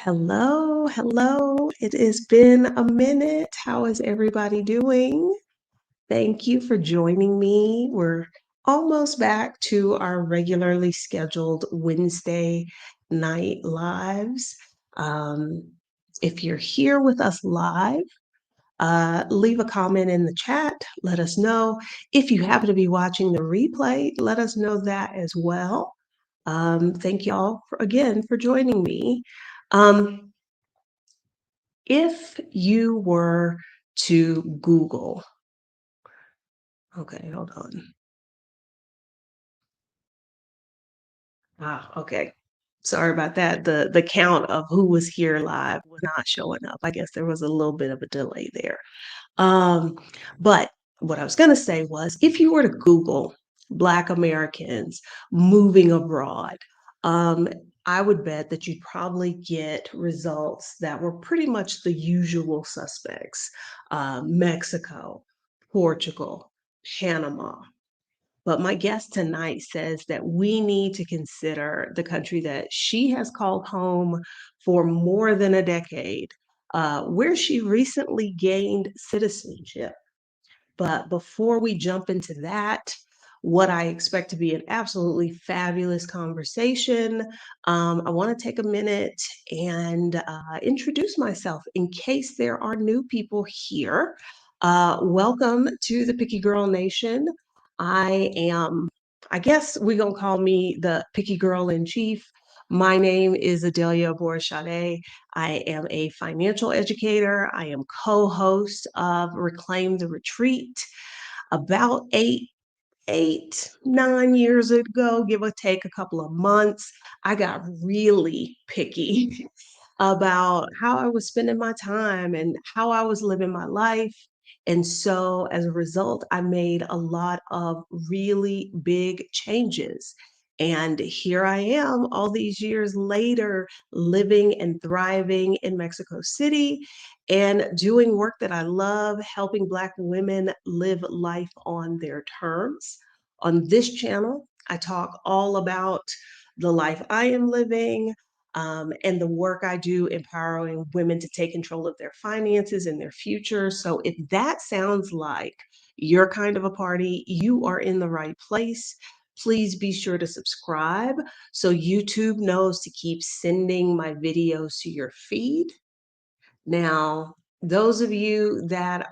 Hello, hello. It has been a minute. How is everybody doing? Thank you for joining me. We're almost back to our regularly scheduled Wednesday night lives. Um, if you're here with us live, leave a comment in the chat. Let us know. If you happen to be watching the replay, let us know that as well. Thank y'all again for joining me. Um, if you were to Google, okay, hold on. Okay. Sorry about that. The count of who was here live was not showing up. I guess there was a little bit of a delay there. Um, but what I was going to say was if you were to Google Black Americans moving abroad, um, I would bet that you'd probably get results that were pretty much the usual suspects: Mexico, Portugal, Panama. But my guest tonight says that we need to consider the country that she has called home for more than a decade, where she recently gained citizenship. But before we jump into that, what I expect to be an absolutely fabulous conversation, I want to take a minute and introduce myself in case there are new people here. Welcome to the Picky Girl Nation. I guess we're going to call me the Picky Girl in Chief. My name is Adelia Borishade. I am a financial educator. I am co-host of Reclaim the Retreat. About 9 years ago, give or take a couple of months, I got really picky about how I was spending my time and how I was living my life. And so as a result, I made a lot of really big changes. And here I am, all these years later, living and thriving in Mexico City and doing work that I love, helping Black women live life on their terms. On this channel, I talk all about the life I am living, and the work I do empowering women to take control of their finances and their future. So if that sounds like your kind of a party, you are in the right place. Please be sure to subscribe so YouTube knows to keep sending my videos to your feed. Now, those of you that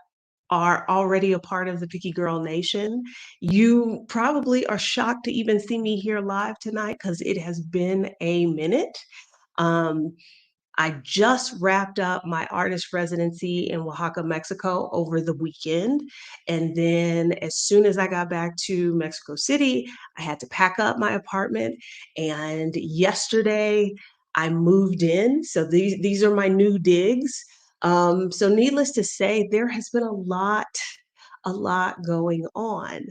are already a part of the Picky Girl Nation, you probably are shocked to even see me here live tonight because it has been a minute. Um, I just wrapped up my artist residency in Oaxaca, Mexico over the weekend. And then as soon as I got back to Mexico City, I had to pack up my apartment. And yesterday I moved in. So these are my new digs. So needless to say, there has been a lot going on.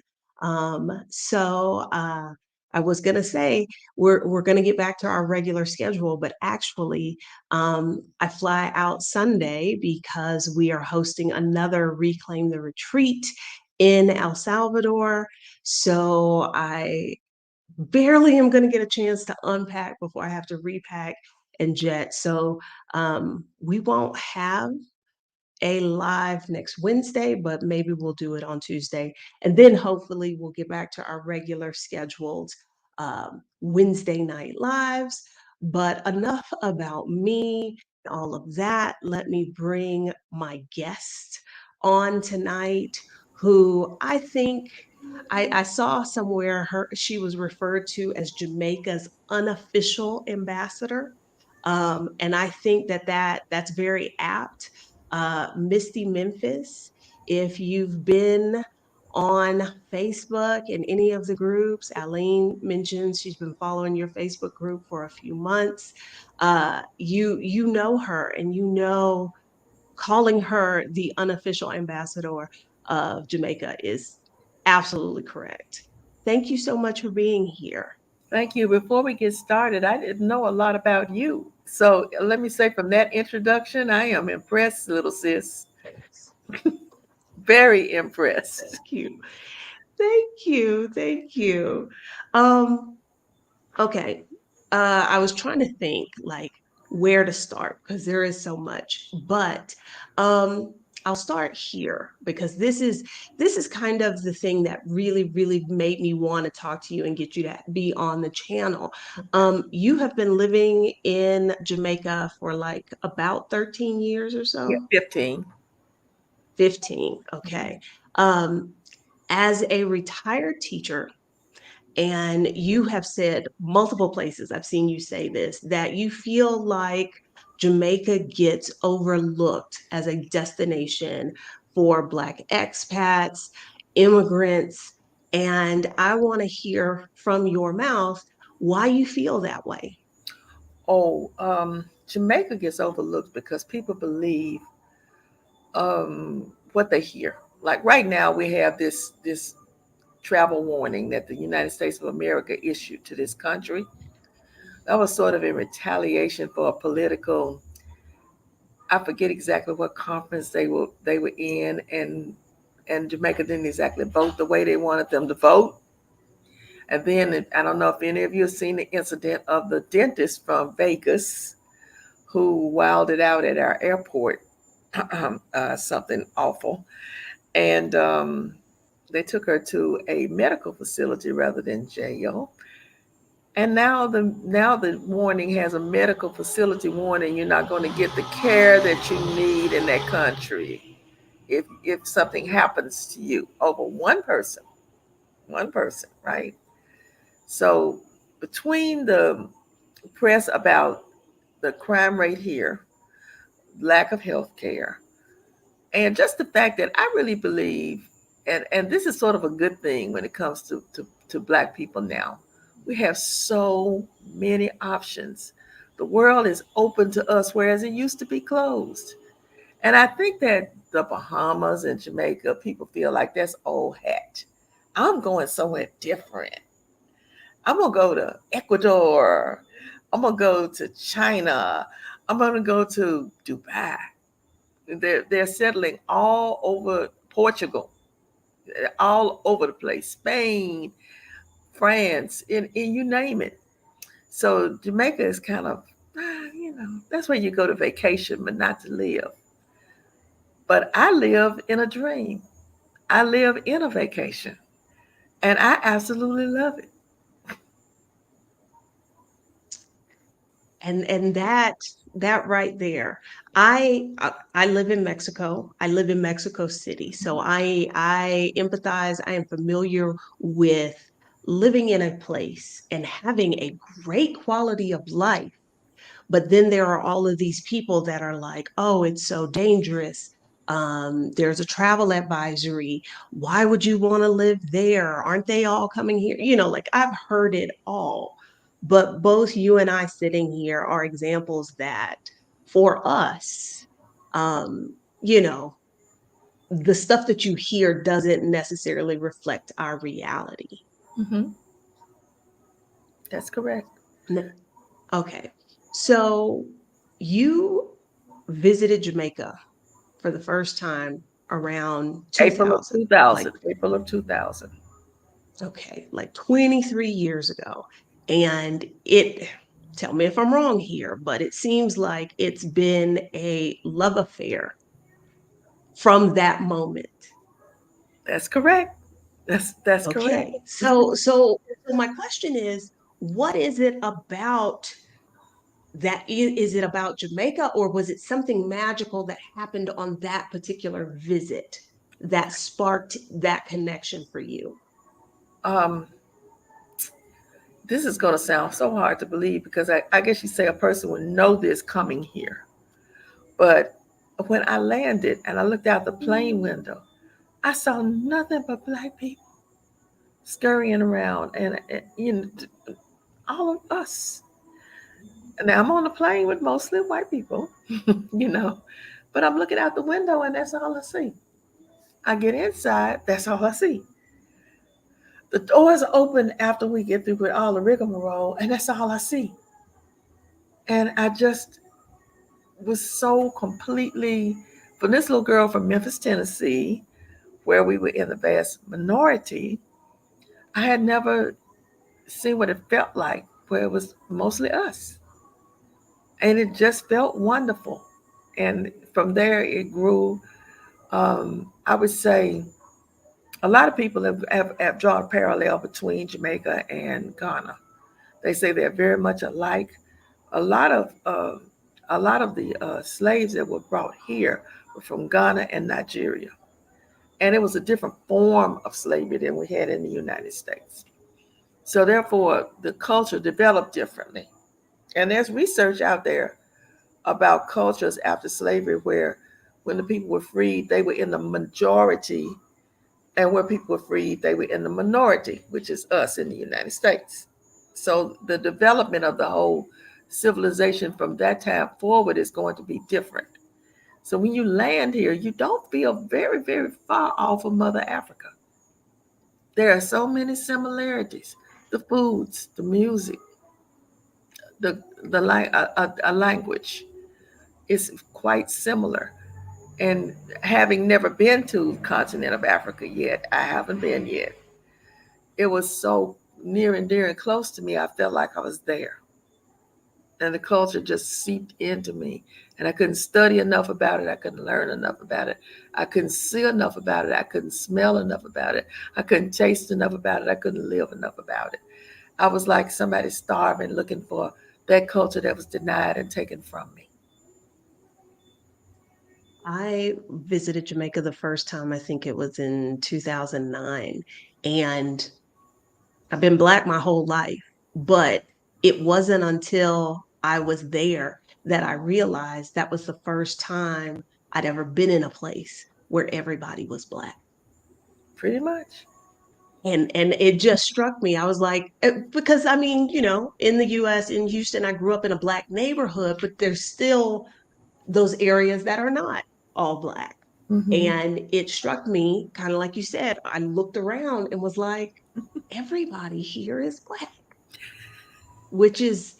I was gonna say we're gonna get back to our regular schedule, but actually, I fly out Sunday because we are hosting another Reclaim the Retreat in El Salvador. So I barely am gonna get a chance to unpack before I have to repack and jet. So we won't have a live next Wednesday, but maybe we'll do it on Tuesday. And then hopefully we'll get back to our regular scheduled Wednesday night lives. But enough about me, all of that. Let me bring my guest on tonight, who I think I saw somewhere she was referred to as Jamaica's unofficial ambassador. And I think that's very apt. Misti Memphis, if you've been on Facebook in any of the groups, Aline mentions she's been following your Facebook group for a few months. You know her, and you know calling her the unofficial ambassador of Jamaica is absolutely correct. Thank you so much for being here. Thank you. Before we get started, I didn't know a lot about you. So let me say from that introduction, I am impressed, little sis. Very impressed. Thank you. Thank you. Thank you. Um, okay. I was trying to think like where to start because there is so much. But um, I'll start here because this is kind of the thing that really made me want to talk to you and get you to be on the channel. You have been living in Jamaica for like about 13 years or Yeah, so. 15. 15. Mhm. Okay. Um, as a retired teacher, and you have said multiple places, I've seen you say this, that you feel like Jamaica gets overlooked as a destination for Black expats, immigrants. And I want to hear from your mouth why you feel that way. Oh, Jamaica gets overlooked because people believe what they hear. Like right now, we have this travel warning that the United States of America issued to this country. That was sort of in retaliation for a political. I forget exactly what conference they were in, and Jamaica didn't exactly vote the way they wanted them to vote. And then I don't know if any of you have seen the incident of the dentist from Vegas who wilded out at our airport, something awful. And they took her to a medical facility rather than jail. And now the warning has a medical facility warning. You're not going to get the care that you need in that country if something happens to you over one person, right? So between the press about the crime rate here, lack of health care, and just the fact that I really believe, and this is sort of a good thing when it comes to Black people now, we have so many options. The world is open to us, whereas it used to be closed. And I think that the Bahamas and Jamaica, people feel like that's old hat. I'm going somewhere different. I'm gonna go to Ecuador. I'm gonna go to China. I'm gonna go to Dubai. They're settling all over Portugal, all over the place, Spain, France, in you name it. So Jamaica is kind of, that's where you go to vacation, but not to live. But I live in a dream. I live in a vacation, and I absolutely love it. And that right there, I live in Mexico. I live in Mexico City, so I empathize. I am familiar with living in a place and having a great quality of life. But then there are all of these people that are like, oh, it's so dangerous. There's a travel advisory. Why would you want to live there? Aren't they all coming here? Like I've heard it all. But both you and I sitting here are examples that for us, you know, the stuff that you hear doesn't necessarily reflect our reality. Hmm. That's correct. Okay. So you visited Jamaica for the first time around April of 2000, 2000. like, April of 2000. okay, like 23 years ago. And tell me if I'm wrong here, but it seems like it's been a love affair from that moment. That's correct. That's correct. Okay. So my question is, what is it about that? Is it about Jamaica, or was it something magical that happened on that particular visit that sparked that connection for you? Um, this is going to sound so hard to believe because I guess you say a person would know this coming here. But when I landed and I looked out the plane window, I saw nothing but Black people scurrying around, and all of us. Now I'm on the plane with mostly white people, you know, but I'm looking out the window and that's all I see. I get inside, that's all I see. The doors open after we get through with all the rigmarole, and that's all I see. And I just was so completely, from this little girl from Memphis, Tennessee, where we were in the vast minority, I had never seen what it felt like, where it was mostly us. and it just felt wonderful. And from there, it grew. I would say a lot of people have drawn a parallel between Jamaica and Ghana. They say they're very much alike. A lot of uh, a lot of the slaves that were brought here were from Ghana and Nigeria, and it was a different form of slavery than we had in the United States. So therefore, the culture developed differently. And there's research out there about cultures after slavery where when the people were freed, they were in the majority, and where people were freed, they were in the minority, which is us in the United States. So the development of the whole civilization from that time forward is going to be different. So when you land here, you don't feel very, very far off of Mother Africa. There are so many similarities. The foods, the music, the a language is quite similar. And having never been to the continent of Africa yet, I haven't been yet. It was so near and dear and close to me. I felt like I was there, and the culture just seeped into me. And I couldn't study enough about it. I couldn't learn enough about it. I couldn't see enough about it. I couldn't smell enough about it. I couldn't taste enough about it. I couldn't live enough about it. I was like somebody starving, looking for that culture that was denied and taken from me. I visited Jamaica the first time, I think it was in 2009. And I've been Black my whole life, but it wasn't until I was there that I realized that was the first time I'd ever been in a place where everybody was Black. Pretty much. And it just struck me. I was like, because I mean, in the US, in Houston, I grew up in a Black neighborhood, but there's still those areas that are not all Black. Mm-hmm. And it struck me, kind of like you said, I looked around and was like, everybody here is Black, which is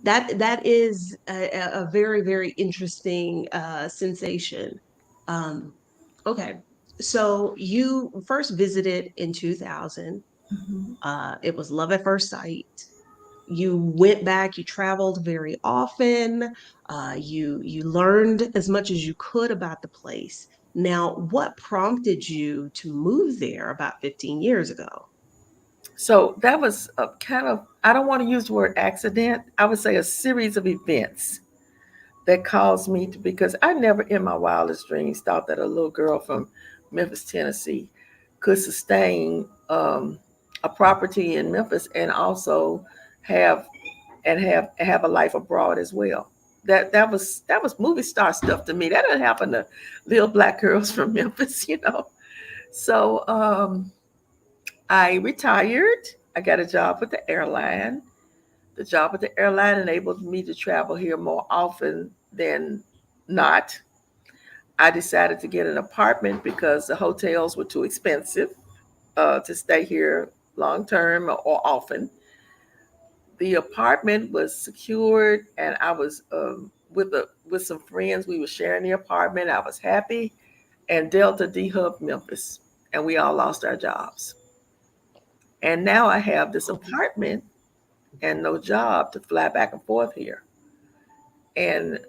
that is a very, very interesting sensation. Um, okay, so you first visited in 2000. Mm-hmm. It was love at first sight. You went back, you traveled very often. You learned as much as you could about the place. Now, what prompted you to move there about 15 years ago? So that was a kind of, I don't want to use the word accident. I would say a series of events that caused me to, because I never in my wildest dreams thought that a little girl from Memphis, Tennessee could sustain a property in Memphis and also have have a life abroad as well. That was movie star stuff to me. That didn't happen to little black girls from Memphis, you know. So I retired. I got a job with the airline. The job with the airline enabled me to travel here more often than not. I decided to get an apartment because the hotels were too expensive to stay here long term or often. The apartment was secured, and I was with some friends. We were sharing the apartment. I was happy, and Delta dehubbed Memphis, and we all lost our jobs. And now I have this Okay. apartment and no job to fly back and forth here. And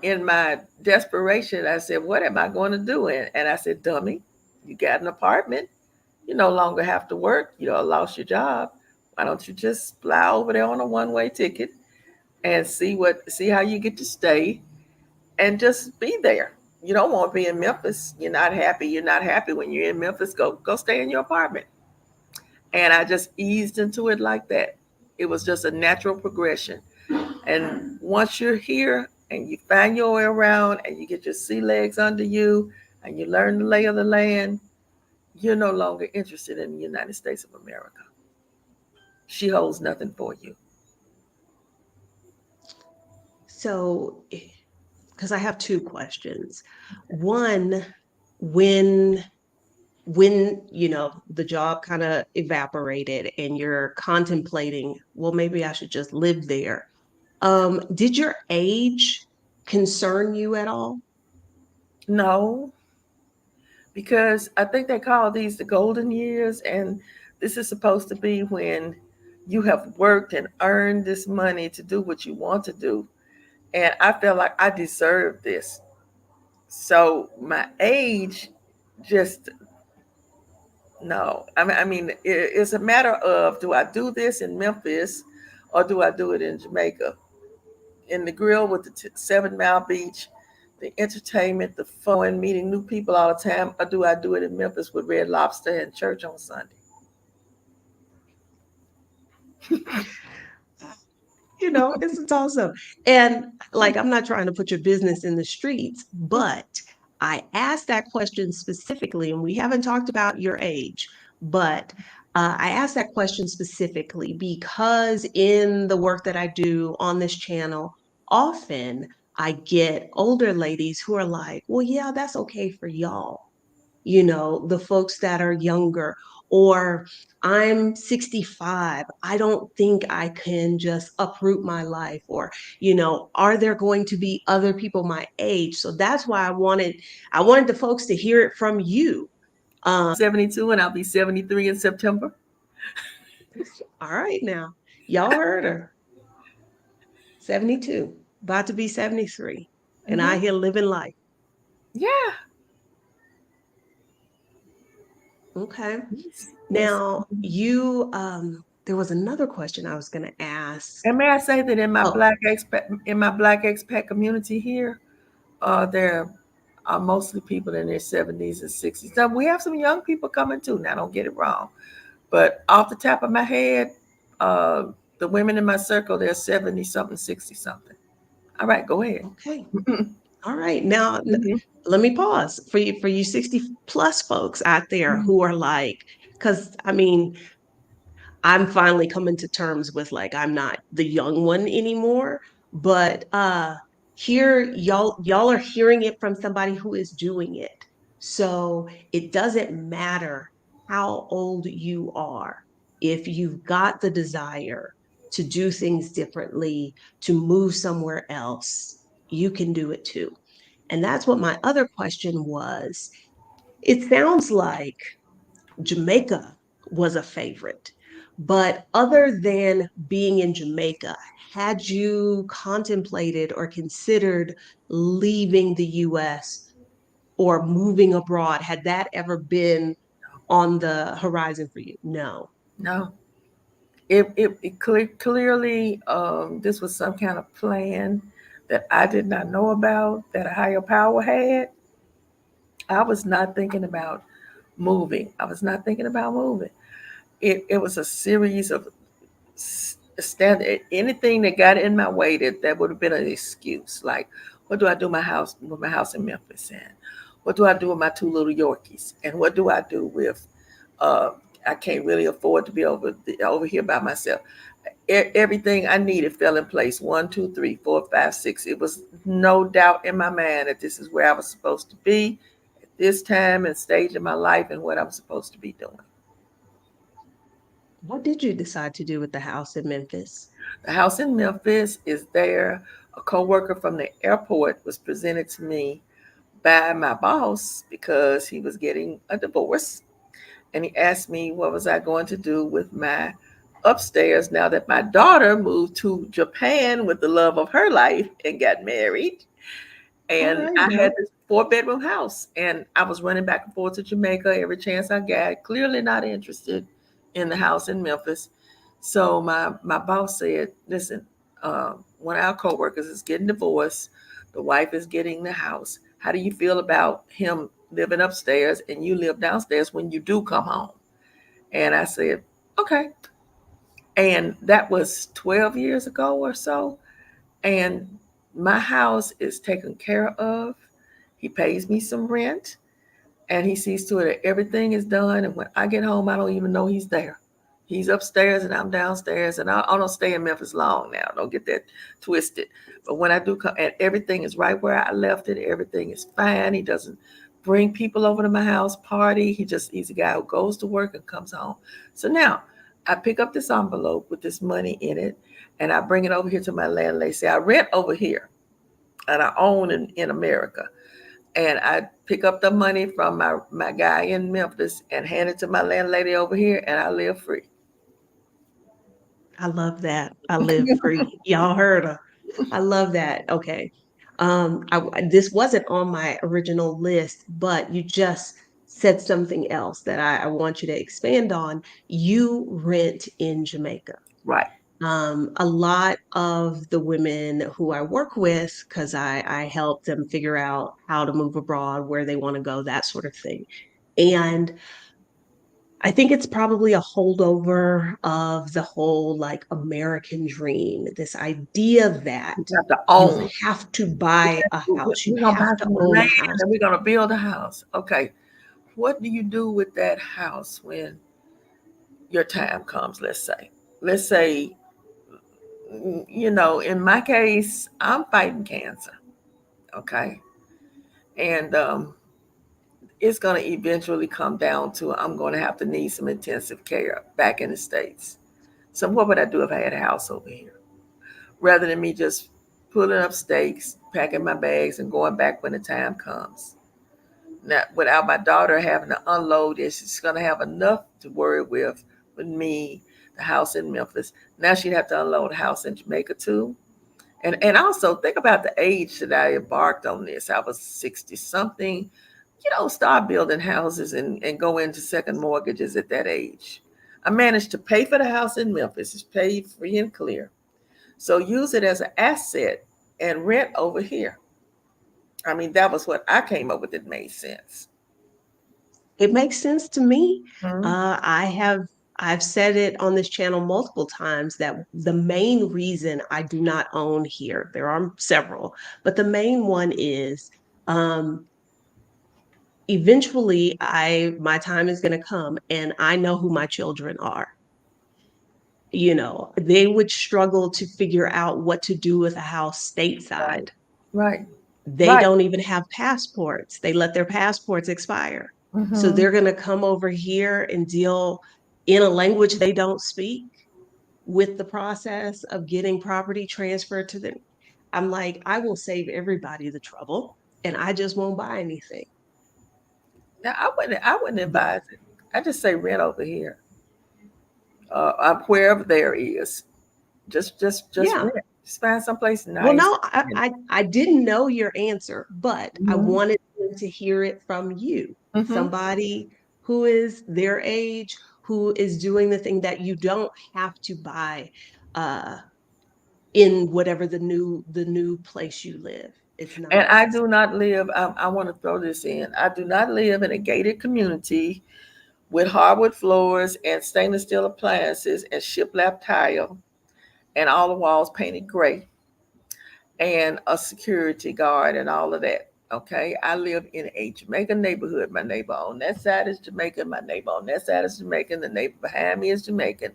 in my desperation, I said, "What am I going to do?" And I said, "Dummy, you got an apartment. You no longer have to work. You don't lost your job. Why don't you just fly over there on a one-way ticket and see how you get to stay and just be there. You don't want to be in Memphis. You're not happy. You're not happy when you're in Memphis. Go stay in your apartment." And I just eased into it like that. It was just a natural progression. And once you're here and you find your way around and you get your sea legs under you and you learn the lay of the land, you're no longer interested in the United States of America. She holds nothing for you. So, because I have two questions. One, when the job kind of evaporated and you're contemplating, well, maybe I should just live there. Did your age concern you at all? No, because I think they call these the golden years, and this is supposed to be when you have worked and earned this money to do what you want to do. and I felt like I deserved this. So my age just no. It's a matter of, do I do this in Memphis or do I do it in Jamaica? In the grill with the 7 Mile Beach, the entertainment, the fun, meeting new people all the time, or do I do it in Memphis with Red Lobster and church on Sunday? It's a toss up. And like, I'm not trying to put your business in the streets, but I asked that question specifically, and we haven't talked about your age, but I asked that question specifically because in the work that I do on this channel, often I get older ladies who are like, well, yeah, that's okay for y'all, the folks that are younger, or I'm 65. I don't think I can just uproot my life, or, are there going to be other people my age? So that's why I wanted the folks to hear it from you. I'm 72 and I'll be 73 in September. All right now. Y'all heard her. 72, about to be 73. And I Mm-hmm. here living life. Yeah. Okay. Yes. Yes. Now, there was another question I was going to ask. And may I say that Oh, in my black expat community here, there are mostly people in their 70s and 60s. Now we have some young people coming too. Now don't get it wrong, but off the top of my head, uh, the women in my circle, they're 70 something, 60 something. All right, go ahead. okay. All right. Now, Hmm. let me pause for you 60 plus folks out there who are like, because I mean, I'm finally coming to terms with like I'm not the young one anymore, but here y'all are hearing it from somebody who is doing it. So it doesn't matter how old you are. If you've got the desire to do things differently, to move somewhere else, you can do it too. And that's what my other question was. It sounds like Jamaica was a favorite. But other than being in Jamaica, had you contemplated or considered leaving the US or moving abroad? Had that ever been on the horizon for you? No. No, clearly, this was some kind of plan that I did not know about, that a higher power had. I was not thinking about moving. I was not thinking about moving. It was a series of anything that got in my way that would have been an excuse. Like, what do I do with my house in Memphis, and what do I do with my 2 little Yorkies, and what do I do with uh, I can't really afford to be over here by myself. Everything I needed fell in place. 1, 2, 3, 4, 5, 6. It was no doubt in my mind that this is where I was supposed to be at this time and stage of my life and what I'm supposed to be doing. What did you decide to do with the house in Memphis? The house in Memphis is there. A coworker from the airport was presented to me by my boss because he was getting a divorce, and he asked me what was I going to do with my upstairs now that my daughter moved to Japan with the love of her life and got married. All And right I had now. this 4 bedroom house, and I was running back and forth to Jamaica every chance I got. Clearly not interested in the house in Memphis. So my boss said, "Listen, one of our coworkers is getting divorced. The wife is getting the house. How do you feel about him living upstairs and you live downstairs when you do come home?" And I said, "Okay." And that was 12 years ago or so. And my house is taken care of. He pays me some rent, and he sees to it that everything is done. And when I get home, I don't even know he's there. He's upstairs and I'm downstairs, and I don't stay in Memphis long now. Don't get that twisted. But when I do come, and everything is right where I left it, everything is fine. He doesn't bring people over to my house, party. He's a guy who goes to work and comes home. So now I pick up this envelope with this money in it, and I bring it over here to my landlady. Say, I rent over here and I own in America. And I pick up the money from my guy in Memphis and hand it to my landlady over here, and I live free. I love that. I live free. Y'all heard her. I love that. Okay. This wasn't on my original list, but you just said something else that I want you to expand on. You rent in Jamaica. Right. A lot of the women who I work with, because I help them figure out how to move abroad, where they want to go, that sort of thing. And I think it's probably a holdover of the whole like American dream, this idea that You have to you own. have to buy a house, you We're gonna buy have to some own a land house. and we're gonna build a house. Okay. What do you do with that house when your time comes? Let's say, in my case, I'm fighting cancer. Okay. And it's going to eventually come down to I'm going to have to need some intensive care back in the States. So, what would I do if I had a house over here? Rather than me just pulling up stakes, packing my bags, and going back when the time comes. Now, without my daughter having to unload it, she's going to have enough to worry with me, the house in Memphis. Now she'd have to unload a house in Jamaica too. And also think about the age that I embarked on this. I was 60 something. You don't start building houses and go into second mortgages at that age. I managed to pay for the house in Memphis. It's paid free and clear. So use it as an asset and rent over here. I mean, that was what I came up with. It made sense. It makes sense to me. Mhm. I've said it on this channel multiple times that the main reason I do not own here, there are several, but the main one is um, eventually my time is going to come and I know who my children are. They would struggle to figure out what to do with a house stateside. Right, right, They right. don't even have passports. They let their passports expire. So Mm-hmm. they're going to come over here and deal in a language they don't speak with the process of getting property transferred to them. I'm like, I will save everybody the trouble and I just won't buy anything. Now I wouldn't advise it. I just say rent over here, wherever there is. Just Yeah. rent. Just find someplace Well, nice. no, I didn't know your answer, but I Mm-hmm. wanted them to hear it from you, Mm-hmm. somebody who is their age, who is doing the thing that you don't have to buy uh, in whatever the new place you live. It's And not I necessary. do not live. I want to throw this in. I do not live in a gated community with hardwood floors and stainless steel appliances and shiplap tile and all the walls painted gray and a security guard and all of that. Okay, I live in a Jamaican neighborhood. My neighbor on that side is Jamaican. My neighbor on that side is Jamaican. The neighbor behind me is Jamaican.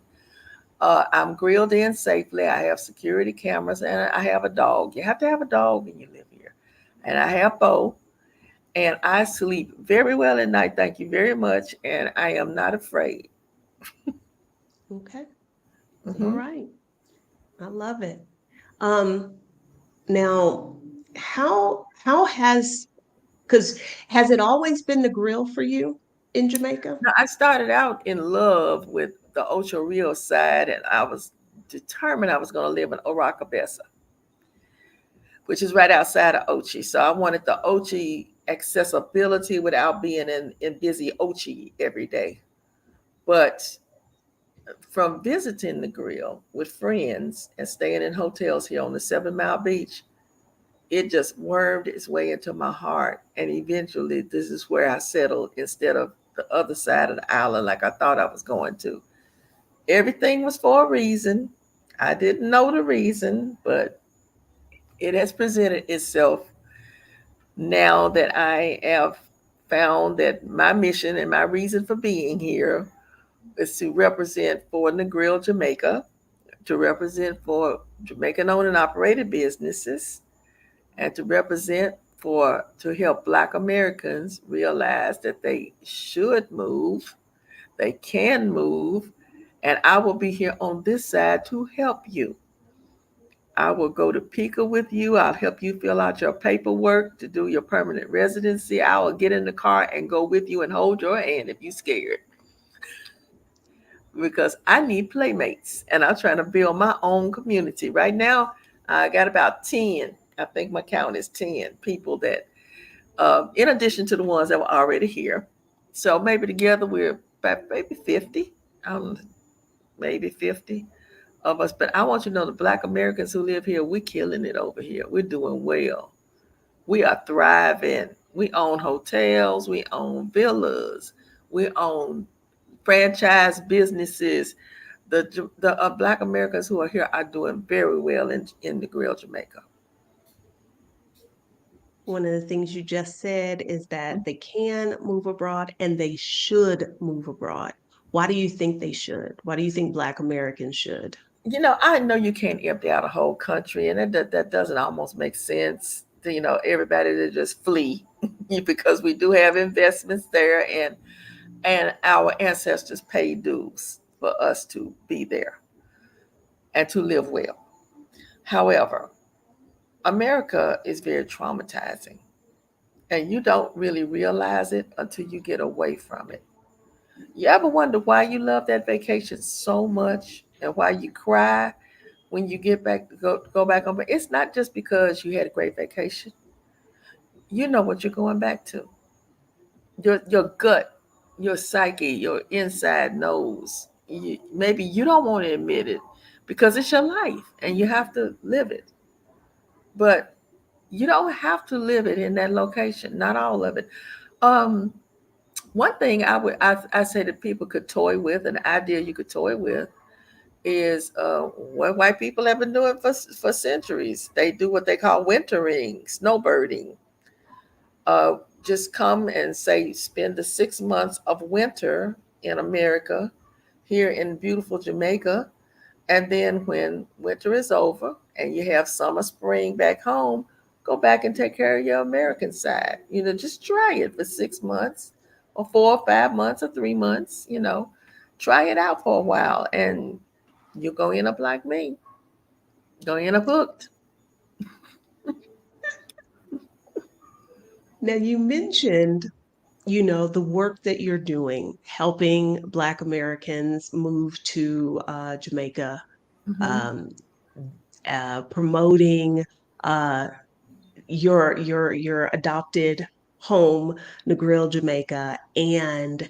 I'm grilled in safely. I have security cameras and I have a dog. You have to have a dog when you live here. And I have Bo. And I sleep very well at night. Thank you very much. And I am not afraid. Okay. All Hmm. right. I love it. Um, now, how because has it always been the grill for you in Jamaica? Now, I started out in love with the Ocho Rios side, and I was determined I was going to live in Oracabessa, which is right outside of Ochi. So I wanted the Ochi accessibility without being in busy Ochi every day. But from visiting the grill with friends and staying in hotels here on the 7 Mile Beach, it just wormed its way into my heart. And eventually, this is where I settled instead of the other side of the island like I thought I was going to. Everything was for a reason. I didn't know the reason, but it has presented itself now that I have found that my mission and my reason for being here is to represent for Negril Jamaica, to represent for Jamaican owned and operated businesses, and to represent for to help Black Americans realize that they should move, they can move, and I will be here on this side to help you. I will go to Pico with you. I'll help you fill out your paperwork to do your permanent residency. I will get in the car and go with you and hold your hand if you're scared. Because I need playmates and I'm trying to build my own community. Right now, I got about 10. I think my count is 10 people that, in addition to the ones that were already here. So maybe together we're about maybe 50, um, maybe 50 of us. But I want you to know the Black Americans who live here, we're killing it over here. We're doing well. We are thriving. We own hotels, we own villas, we own franchise businesses. The Black Americans who are here are doing very well in the Grill Jamaica. One of the things you just said is that they can move abroad and they should move abroad. Why do you think they should? Why do you think Black Americans should? I know you can't empty out a whole country, and that doesn't almost make sense. Everybody to just flee because we do have investments there, and our ancestors paid dues for us to be there and to live well. However, America is very traumatizing, and you don't really realize it until you get away from it. You ever wonder why you love that vacation so much and why you cry when you get back go back home? It's not just because you had a great vacation. You know what you're going back to. Your gut, your psyche, your inside knows. Maybe you don't want to admit it because it's your life and you have to live it. But you don't have to live it in that location. Not all of it. Um, One thing I say that people could toy with, an idea you could toy with, is what white people have been doing for centuries. They do what they call wintering, snowbirding. Uh, just come and say spend the 6 months of winter in America, here in beautiful Jamaica, and then when winter is over and you have summer, spring back home, go back and take care of your American side. Just try it for 6 months or 4 or 5 months or 3 months. Try it out for a while and you're going to end up like me. Going to end up hooked. Now, you mentioned, the work that you're doing, helping Black Americans move to Jamaica, Hmm. um, promoting uh, your adopted home, Negril, Jamaica, and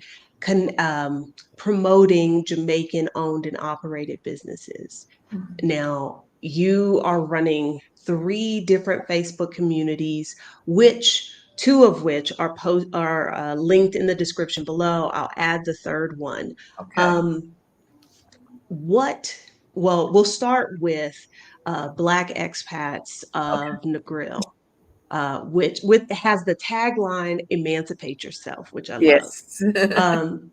promoting Jamaican owned and operated businesses. Now, you are running three different Facebook communities, which two of which are linked in the description below. I'll add the third one. Okay. Um, what? Well, we'll start with Black expats Okay. of Negril, which with has the tagline "Emancipate Yourself," which I love. Yes. Um,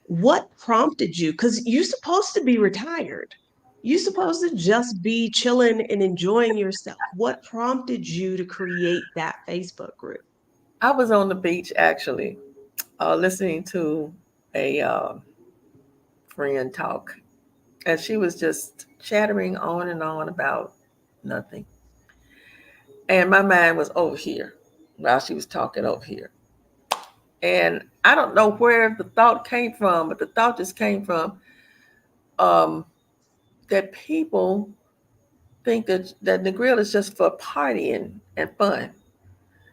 what prompted you? Because you're supposed to be retired. You're supposed to just be chilling and enjoying yourself. What prompted you to create that Facebook group? I was on the beach actually, listening to a friend talk, and she was just chattering on and on about nothing. And my mind was over here while she was talking over here. And I don't know where the thought came from, but the thought just came from, um, that people think that the grill is just for partying and fun.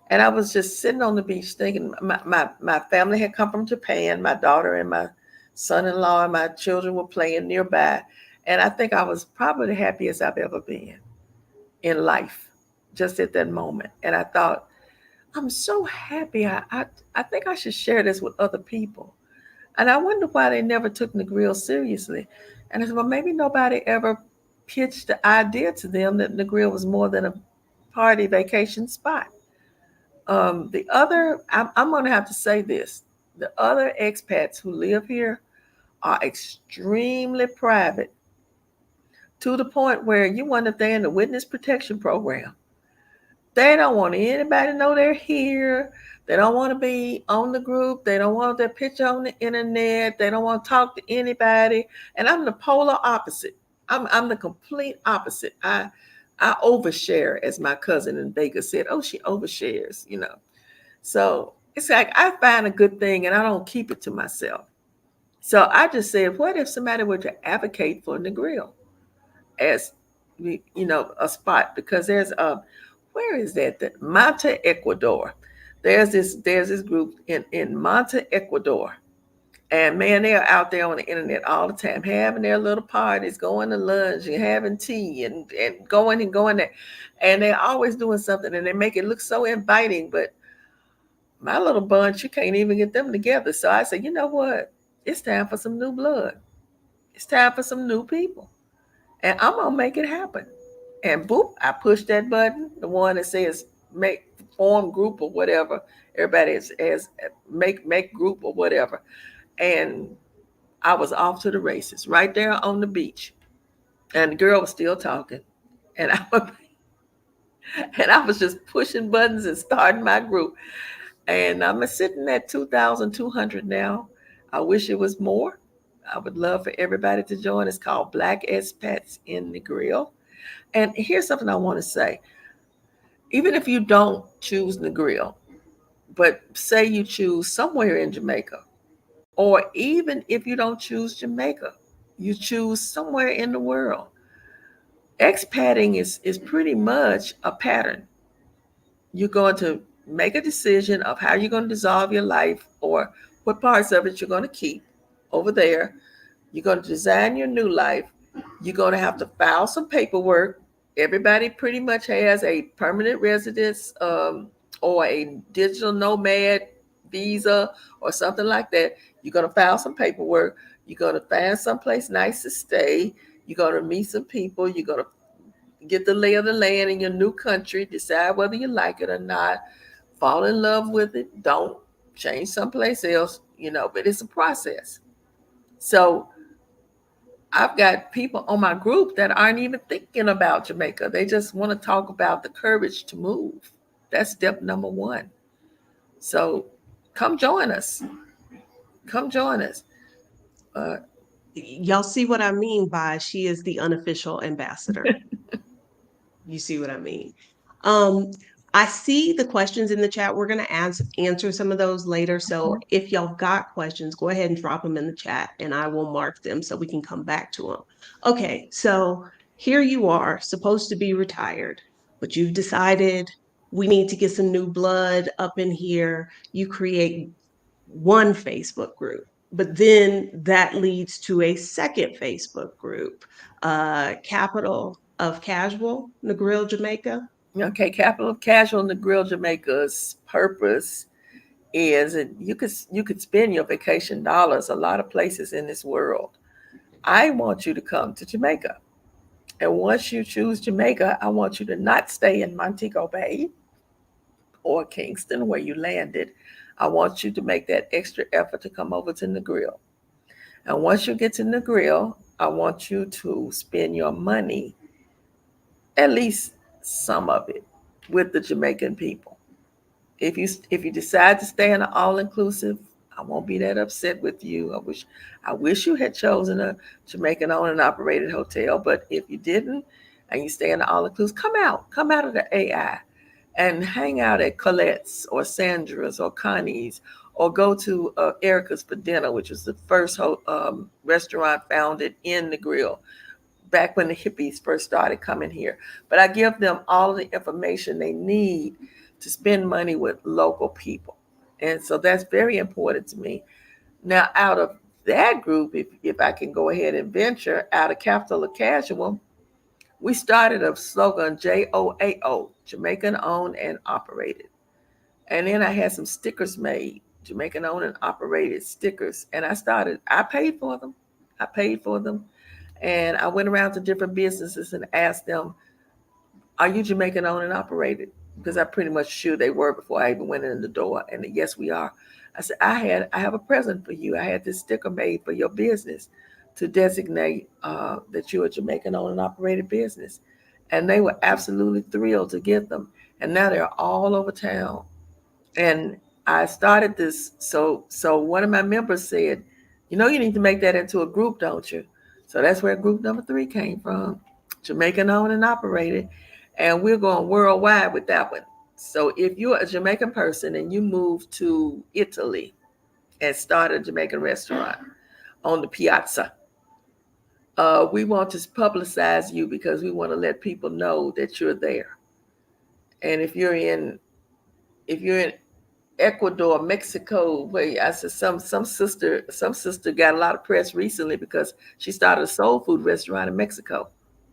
And I was just sitting on the beach thinking, my family had come from Japan. My daughter and my son in law and my children were playing nearby. And I think I was probably the happiest I've ever been in life, just at that moment. And I thought, I'm so happy. I think I should share this with other people. And I wonder why they never took the grill seriously. And I said, well, maybe nobody ever pitched the idea to them that the grill was more than a party vacation spot. I'm going to have to say this: the other expats who live here are extremely private, to the point where you wonder if they're in the witness protection program. They don't want anybody to know they're here. They don't want to be on the group. They don't want their picture on the internet. They don't want to talk to anybody. And I'm the polar opposite. I'm the complete opposite. I overshare, as my cousin in Vegas said. Oh, she overshares. So it's like I find a good thing and I don't keep it to myself. So I just said, what if somebody were to advocate for the grill as a spot because there's where is that? Mata, Ecuador. There's this group in Mata, Ecuador. And man, they're out there on the internet all the time, having their little parties, going to lunch and having tea and going there. And they're always doing something and they make it look so inviting. But my little bunch, you can't even get them together. So I said, you know what? It's time for some new blood. It's time for some new people. And I'm gonna make it happen. And boop, I push that button, the one that says make form group or whatever. Everybody has make group or whatever. And I was off to the races right there on the beach. And the girl was still talking. And I was just pushing buttons and starting my group. And I'm sitting at 2,200 now. I wish it was more. I would love for everybody to join. It's called Black Expats in the Grill. And here's something I want to say. Even if you don't choose the grill, but say you choose somewhere in Jamaica, or even if you don't choose Jamaica, you choose somewhere in the world. Expatting is pretty much a pattern. You're going to make a decision of how you're going to dissolve your life or what parts of it you're going to keep over there. You're going to design your new life. You're going to have to file some paperwork. Everybody pretty much has a permanent residence or a digital nomad visa or something like that. You're going to file some paperwork. You're going to find someplace nice to stay. You're going to meet some people. You're going to get the lay of the land in your new country, decide whether you like it or not, fall in love with it, don't change someplace else, but it's a process. So I've got people on my group that aren't even thinking about Jamaica. They just want to talk about the courage to move. That's step number one. So come join us. Come join us. Uh, Y'all see what I mean by she is the unofficial ambassador. You see what I mean? Um, I see the questions in the chat. We're going to answer some of those later. So if y'all got questions, go ahead and drop them in the chat and I will mark them so we can come back to them. Okay, so here you are, supposed to be retired, but you've decided we need to get some new blood up in here. You create one Facebook group, but then that leads to a second Facebook group, Capital of Casual, Negril, Jamaica. okay, Capital of Casual in the Grill Jamaica's purpose is, and you could spend your vacation dollars a lot of places in this world. I want you to come to Jamaica. And once you choose Jamaica, I want you to not stay in Montego Bay or Kingston where you landed. I want you to make that extra effort to come over to Negril. And once you get to Negril, I want you to spend your money, at least some of it, with the Jamaican people. If you decide to stay in an all inclusive, I won't be that upset with you. I wish you had chosen a Jamaican owned and operated hotel, but if you didn't and you stay in the all inclusive, come out of the AI and hang out at Colette's or Sandra's or Connie's or go to Erica's for dinner, which was the first restaurant founded in the grill back when the hippies first started coming here. But I give them all of the information they need to spend money with local people. And so that's very important to me. Now, out of that group, if I can go ahead and venture out of Capital of Casual, we started a slogan, JOAO, Jamaican owned and operated. And then I had some stickers made, Jamaican owned and operated stickers. And I paid for them. I paid for them. And I went around to different businesses and asked them, are you Jamaican owned and operated? Because I pretty much sure they were before I even went in the door. And yes, we are. I said, I have a present for you. I had this sticker made for your business to designate that you're a Jamaican owned and operated business. And they were absolutely thrilled to get them. And now they're all over town. And I started this. So one of my members said, you need to make that into a group, don't you? So that's where group number 3 came from, Jamaican owned and operated. And we're going worldwide with that one. So if you're a Jamaican person and you move to Italy and start a Jamaican restaurant on the piazza, We want to publicize you because we want to let people know that you're there. And if you're in Ecuador, Mexico, where I said some sister got a lot of press recently because she started a soul food restaurant in Mexico.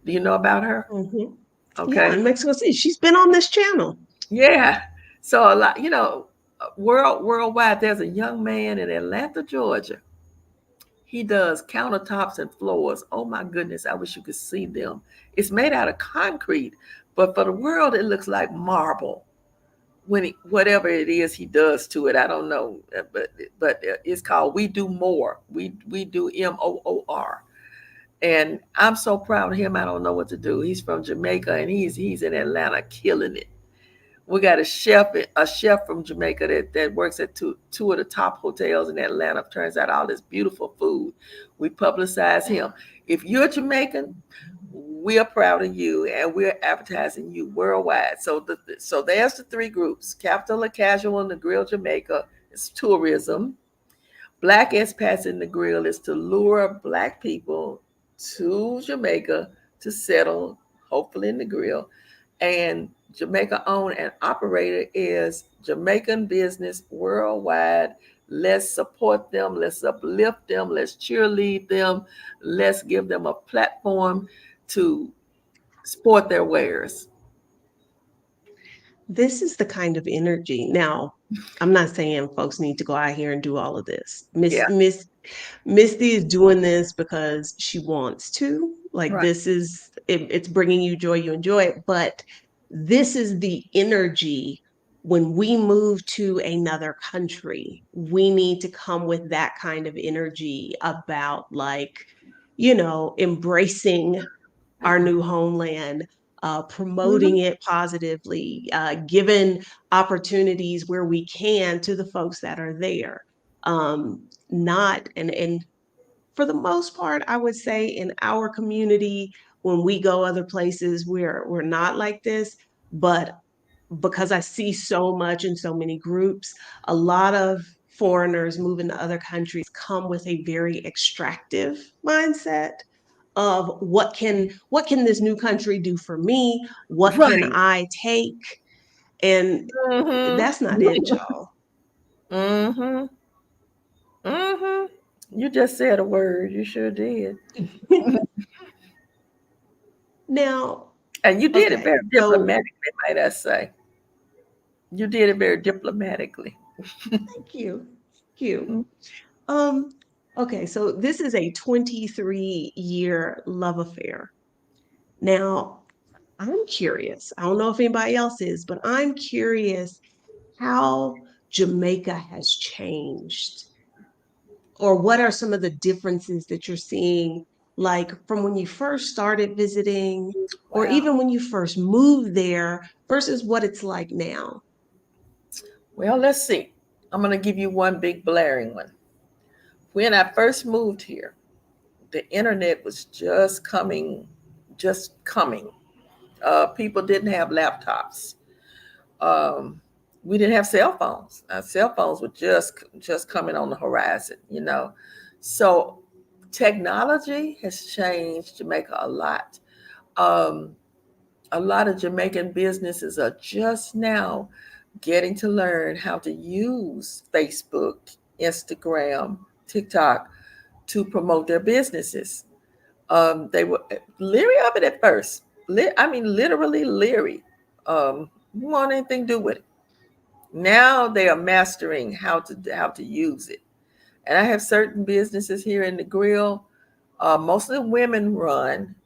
Do you know about her? Mhm. Yeah, Okay. in Mexico City. She's been on this channel. Yeah. So a lot, worldwide, there's a young man in Atlanta, Georgia. He does countertops and floors. Oh my goodness, I wish you could see them. It's made out of concrete, but for the world, it looks like marble. Whatever it is he does to it, I don't know, but it's called We Do More. We do MOOR, and I'm so proud of him. I don't know what to do. He's from Jamaica, and he's in Atlanta, killing it. We got a chef from Jamaica that works at two of the top hotels in Atlanta. Turns out all this beautiful food. We publicize him. If you're Jamaican, we are proud of you, and we're advertising you worldwide. So there's the three groups: capital or casual and the Grill Jamaica. It's tourism. Black expats in the Grill is to lure Black people to Jamaica to settle, hopefully in the Grill. And Jamaica owned and operated is Jamaican business worldwide. Let's support them. Let's uplift them. Let's cheerlead them. Let's give them a platform to sport their wares. This is the kind of energy. Now, I'm not saying folks need to go out here and do all of this. Yeah, Misty is doing this because she wants to. Like right. this is it's bringing you joy, you enjoy it. But this is the energy when we move to another country. We need to come with that kind of energy about like, embracing our new homeland, promoting Mm-hmm. it positively, giving opportunities where we can to the folks that are there. Not and for the most part, I would say in our community, when we go other places, we're not like this. But because I see so much in so many groups, a lot of foreigners moving to other countries come with a very extractive mindset of what can this new country do for me? What can Right. I take? And that's not it, Mm-hmm. y'all. Mm-hmm. Mm-hmm. You just said a word. You sure did. Now, And you did it okay, very so diplomatically, might I say. You did it very diplomatically. thank you. Thank you. Mm. Um, okay, so this is a 23-year love affair. Now, I'm curious. I don't know if anybody else is, but I'm curious how Jamaica has changed, or what are some of the differences that you're seeing, like from when you first started visiting, or Wow. even when you first moved there versus what it's like now? Well, let's see. I'm going to give you one big blaring one. When I first moved here, the internet was just coming, just coming. People didn't have laptops. Um, we didn't have cell phones. Our cell phones were just coming on the horizon. So technology has changed Jamaica a lot. Um, a lot of Jamaican businesses are just now getting to learn how to use Facebook, Instagram, TikTok to promote their businesses. They were leery of it at first. I mean, literally leery. Want anything to do with it. Now they are mastering how to use it. And I have certain businesses here in the Grill. Mostly women run.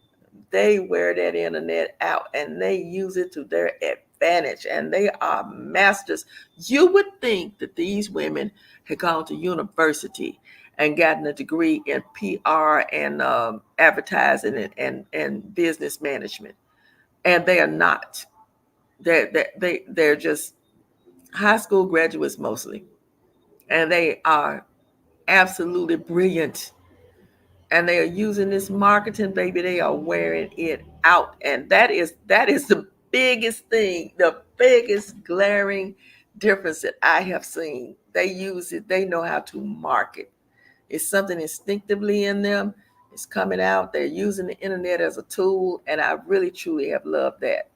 They wear that internet out and they use it to their advantage, and they are masters. You would think that these women had gone to university and gotten a degree in PR and advertising and business management, and they are not. They're just high school graduates mostly, and they are absolutely brilliant, and they are using this marketing, baby. They are wearing it out, and that is the biggest thing, the biggest glaring difference that I have seen. They use it. They know how to market. It's something instinctively in them. It's coming out. They're using the internet as a tool, and I really truly have loved that.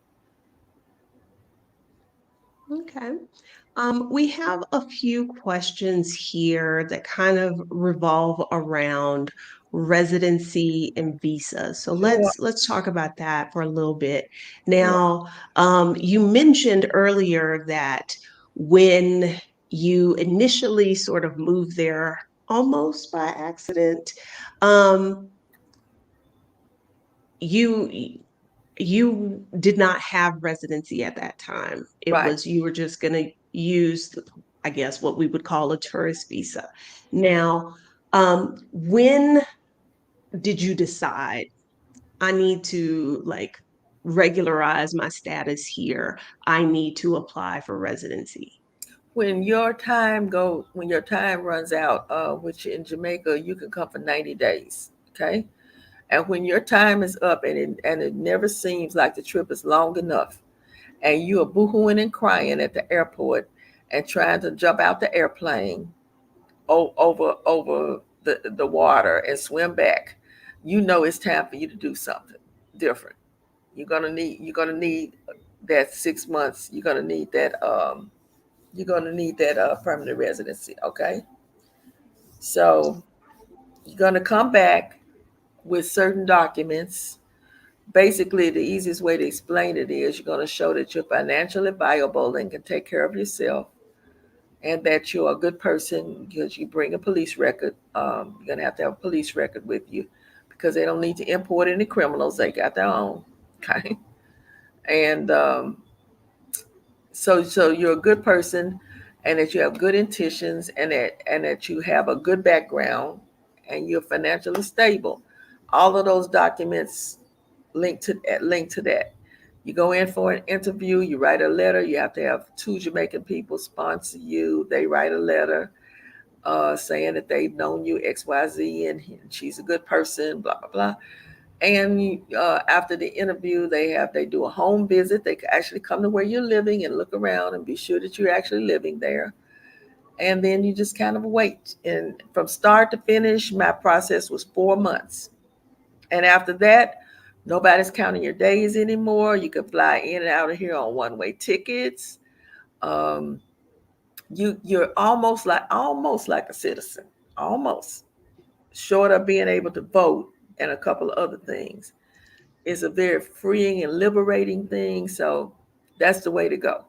Okay. We have a few questions here that kind of revolve around residency and visa. So Sure. let's talk about that for a little bit. Sure. Now, you mentioned earlier that when you initially sort of moved there almost by accident, um, you you did not have residency at that time. It Right. was you were just going to use, I guess, what we would call a tourist visa. Now, when did you decide I need to like regularize my status here? I need to apply for residency. When your time runs out, which in Jamaica you can come for 90 days. Okay. And when your time is up and it never seems like the trip is long enough, and you are boohooing and crying at the airport and trying to jump out the airplane over the water and swim back, you know it's time for you to do something different. You're gonna need that 6 months. You're gonna need that permanent residency. Okay, so you're gonna come back with certain documents. Basically, the easiest way to explain it is you're going to show that you're financially viable and can take care of yourself, and that you're a good person because you bring a police record. You're going to have a police record with you because they don't need to import any criminals. They got their own. Okay. And so you're a good person, and that you have good intentions, and that you have a good background, and you're financially stable. All of those documents link to that. You go in for an interview, you write a letter. You have to have two Jamaican people sponsor you. They write a letter saying that they've known you XYZ, and she's a good person, blah blah blah. And after the interview, they do a home visit. They can actually come to where you're living and look around and be sure that you're actually living there. And then you just kind of wait. And from start to finish, my process was 4 months. And after that, nobody's counting your days anymore. You can fly in and out of here on one-way tickets. Um, you're almost like a citizen, almost, short of being able to vote and a couple of other things. It's a very freeing and liberating thing. So that's the way to go.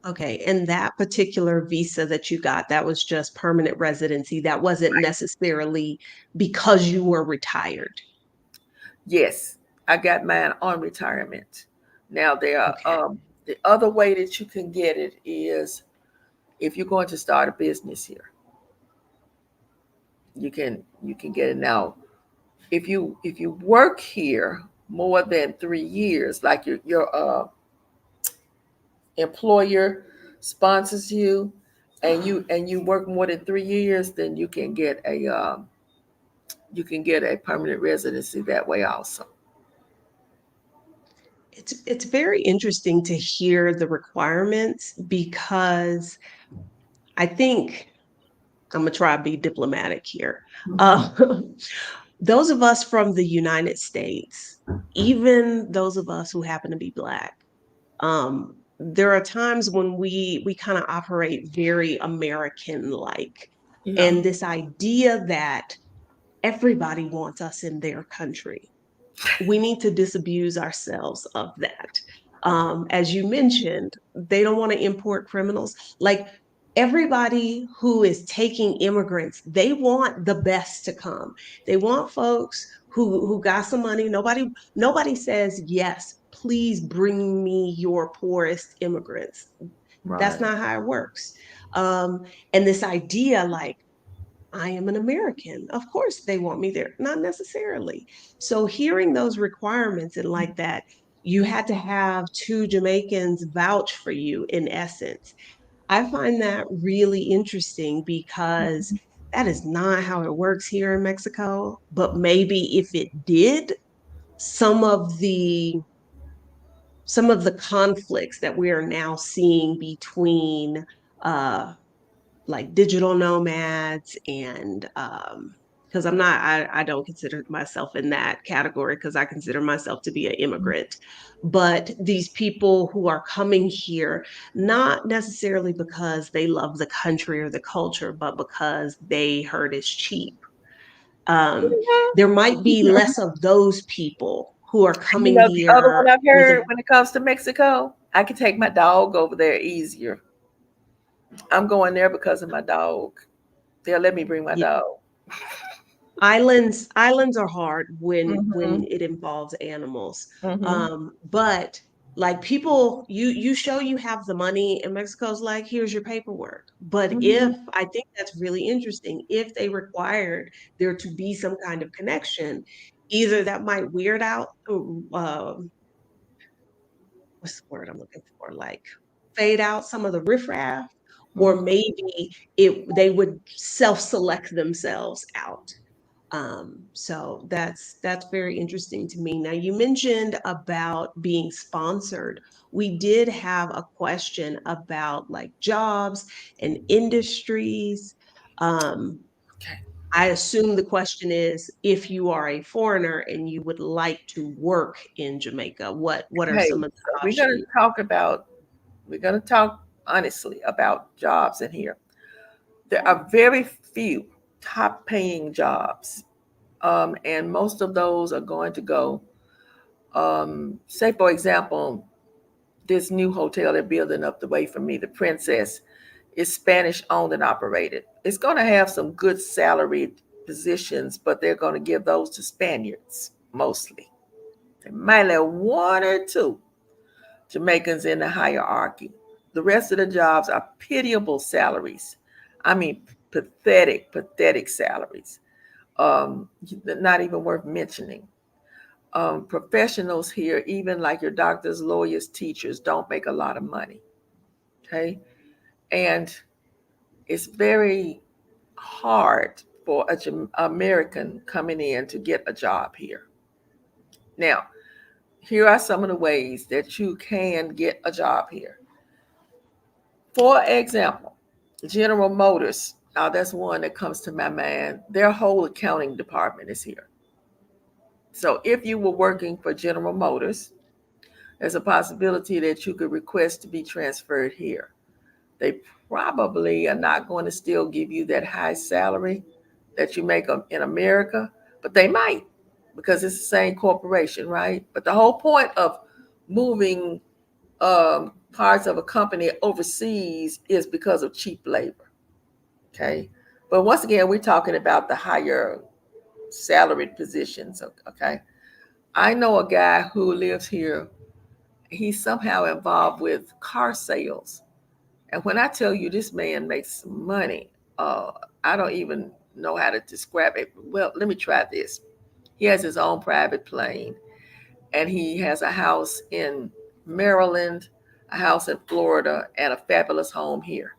Okay, and that particular visa that you got, that was just permanent residency. That wasn't necessarily because you were retired. Yes, I got mine on retirement. Now Okay. the other way that you can get it is if you're going to start a business here, you can get it now. If you work here more than 3 years, like your employer sponsors you, and you work more than 3 years, then you can get a permanent residency that way also. It's very interesting to hear the requirements because I think I'm gonna try to be diplomatic here. Uh, those of us from the United States, even those of us who happen to be Black, there are times when we kind of operate very American like, Yeah. and this idea that everybody wants us in their country, we need to disabuse ourselves of that. As you mentioned, they don't want to import criminals. Like everybody who is taking immigrants, they want the best to come. They want folks who got some money. Nobody says yes. Please bring me your poorest immigrants. That's Right. not how it works. Um, and this idea, like I am an American. Of course, they want me there. Not necessarily. So, hearing those requirements and like that, you had to have two Jamaicans vouch for you, in essence. I find that really interesting because that is not how it works here in Mexico. But maybe if it did, some of the some of the conflicts that we are now seeing between uh, like digital nomads and because I don't consider myself in that category because I consider myself to be an immigrant. But these people who are coming here, not necessarily because they love the country or the culture, but because they heard it's cheap. Um, there might be less of those people who are You coming know, the other one here I've with heard a when it comes to Mexico, I can take my dog over there easier. I'm going there because of my dog. They'll let me bring my dog. islands are hard when Hmm. it involves animals. Hmm. But like people, you show you have the money, and Mexico's like, here's your paperwork. But Hmm. if I think that's really interesting, if they required there to be some kind of connection, either that might weird out what's the word I'm looking for? Like fade out some of the riffraff, or Hmm. maybe it they would self-select themselves out. So that's very interesting to me. Now you mentioned about being sponsored. We did have a question about like jobs and industries. Um, Okay. I assume the question is if you are a foreigner and you would like to work in Jamaica, what are Okay. some of So the options? we're gonna talk honestly about jobs in here. There are very few top paying jobs. And most of those are going to go, say for example, this new hotel they're building up the way from me, the Princess, is Spanish owned and operated. It's going to have some good salaried positions, but they're going to give those to Spaniards mostly. They might let one or two Jamaicans in the hierarchy. The rest of the jobs are pitiable salaries. I mean, pathetic salaries. Not even worth mentioning. Professionals here, even like your doctors, lawyers, teachers, don't make a lot of money. Okay. And it's very hard for a American coming in to get a job here. Now, here are some of the ways that you can get a job here. For example, General Motors. Now, that's one that comes to my mind. Their whole accounting department is here. So if you were working for General Motors, there's a possibility that you could request to be transferred here. They probably are not going to still give you that high salary that you make in America, but they might because it's the same corporation, right? But the whole point of moving parts of a company overseas is because of cheap labor, okay? But once again, we're talking about the higher salaried positions, okay? I know a guy who lives here. He's somehow involved with car sales. And when I tell you this man makes money, uh, I don't even know how to describe it. Well, let me try this. He has his own private plane, and he has a house in Maryland, a house in Florida, and a fabulous home here.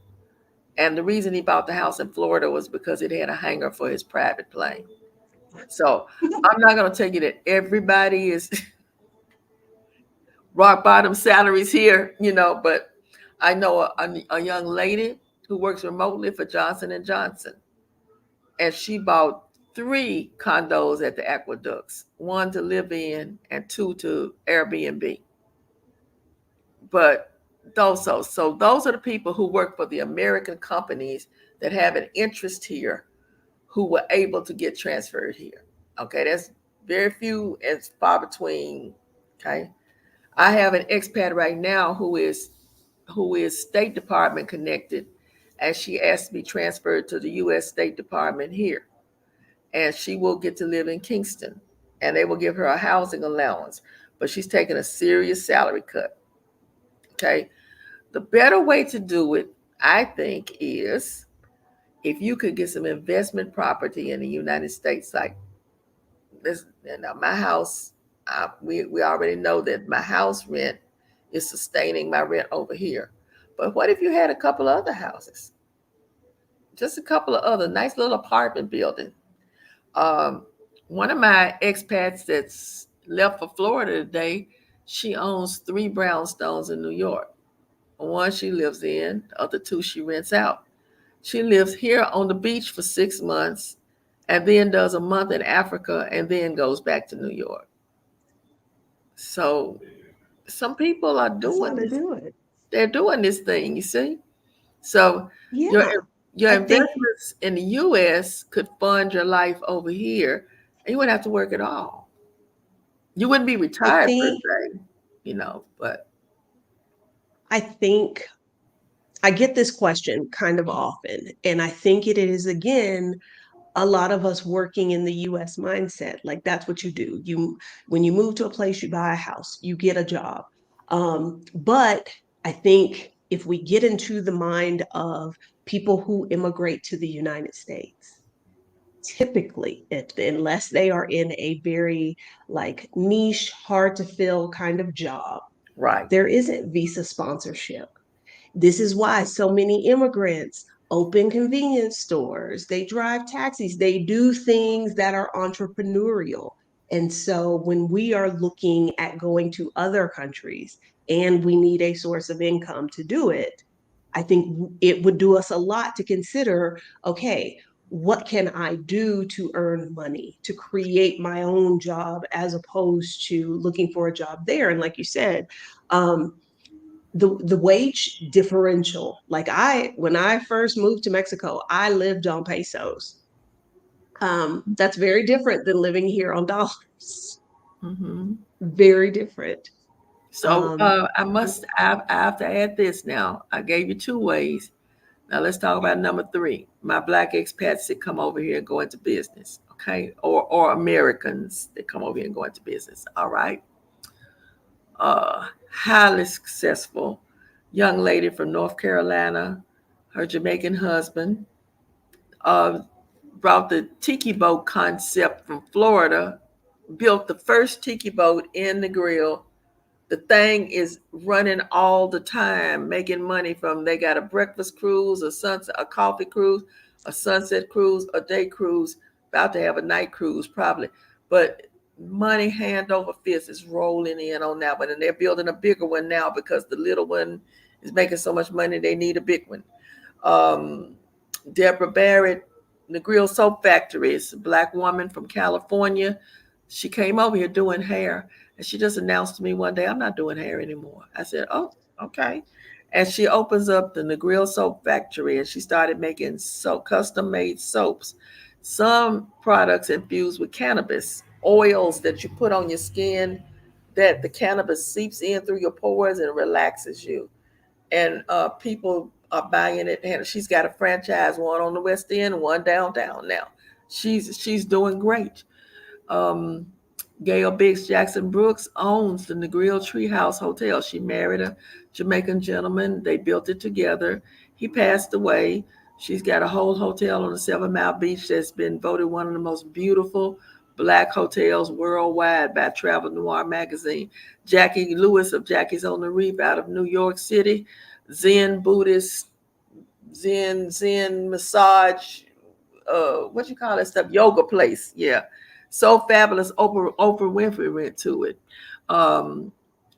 And the reason he bought the house in Florida was because it had a hangar for his private plane. So I'm not going to tell you that everybody is rock bottom salaries here, but I know a young lady who works remotely for Johnson and Johnson, and she bought three condos at the aqueducts, one to live in and two to Airbnb. But those are the people who work for the American companies that have an interest here who were able to get transferred here. Okay, that's very few and far between. Okay. I have an expat right now who is State Department connected, and she asked to be transferred to the U.S. State Department here, and she will get to live in Kingston, and they will give her a housing allowance, but she's taking a serious salary cut. Okay, the better way to do it, I think, is if you could get some investment property in the United States, like this. Now, my house, we already know that my house rent is sustaining my rent over here. But what if you had a couple of other houses, just a couple of other nice little apartment buildings? Um, One of my expats that's left for Florida today, she owns three brownstones in New York. One she lives in, the other two she rents out. She lives here on the beach for 6 months, and then does a month in Africa and then goes back to New York. So some people are That's how doing to this. do it. They're doing this thing, you see. So your Yeah. your I think investments in the US could fund your life over here and you wouldn't have to work at all. You wouldn't be I retired per think se, but I think I get this question kind of often, and I think it is again a lot of us working in the US mindset. Like that's what you do. You when you move to a place, you buy a house, you get a job. But I think if we get into the mind of people who immigrate to the United States, typically, unless they are in a very like niche, hard to fill kind of job, right. there isn't visa sponsorship. This is why so many immigrants open convenience stores, they drive taxis, they do things that are entrepreneurial. And so when we are looking at going to other countries and we need a source of income to do it, I think it would do us a lot to consider, okay, what can I do to earn money, to create my own job as opposed to looking for a job there? And like you said, um, the wage differential. Like I when I first moved to Mexico, I lived on pesos. That's very different than living here on dollars. Hmm. Very different. So Um, I have to add this now. I gave you two ways. Now let's talk about number three. My black expats that come over here and go into business, okay, or Americans that come over here and go into business. All right, highly successful young lady from North Carolina, her Jamaican husband, uh, brought the tiki boat concept from Florida, built the first tiki boat in the grill. The thing is running all the time, making money from. They got a breakfast cruise, a coffee cruise, a sunset cruise, a day cruise. About to have a night cruise probably, but money hand over fist is rolling in on that one, and they're building a bigger one now because the little one is making so much money they need a big one. Um, Deborah Barrett, the Grill Soap Factory, is a black woman from California. She came over here doing hair, and she just announced to me one day, I'm not doing hair anymore. I said, oh, okay. And she opens up the Negril Soap Factory, and she started making custom made soaps. Some products infused with cannabis, oils that you put on your skin that the cannabis seeps in through your pores and relaxes you, and people are buying it. And she's got a franchise, one on the West End, one downtown now. She's doing great. Um, Gail Biggs Jackson Brooks owns the Negril Treehouse Hotel. She married a Jamaican gentleman. They built it together. He passed away. She's got a whole hotel on the 7 Mile Beach that's been voted one of the most beautiful black hotels worldwide by Travel Noir magazine. Jackie Lewis of Jackie's on the Reef out of New York City, Zen Buddhist, Zen massage, what you call that stuff? Yoga place. Yeah. So fabulous. Oprah Winfrey went to it. Um,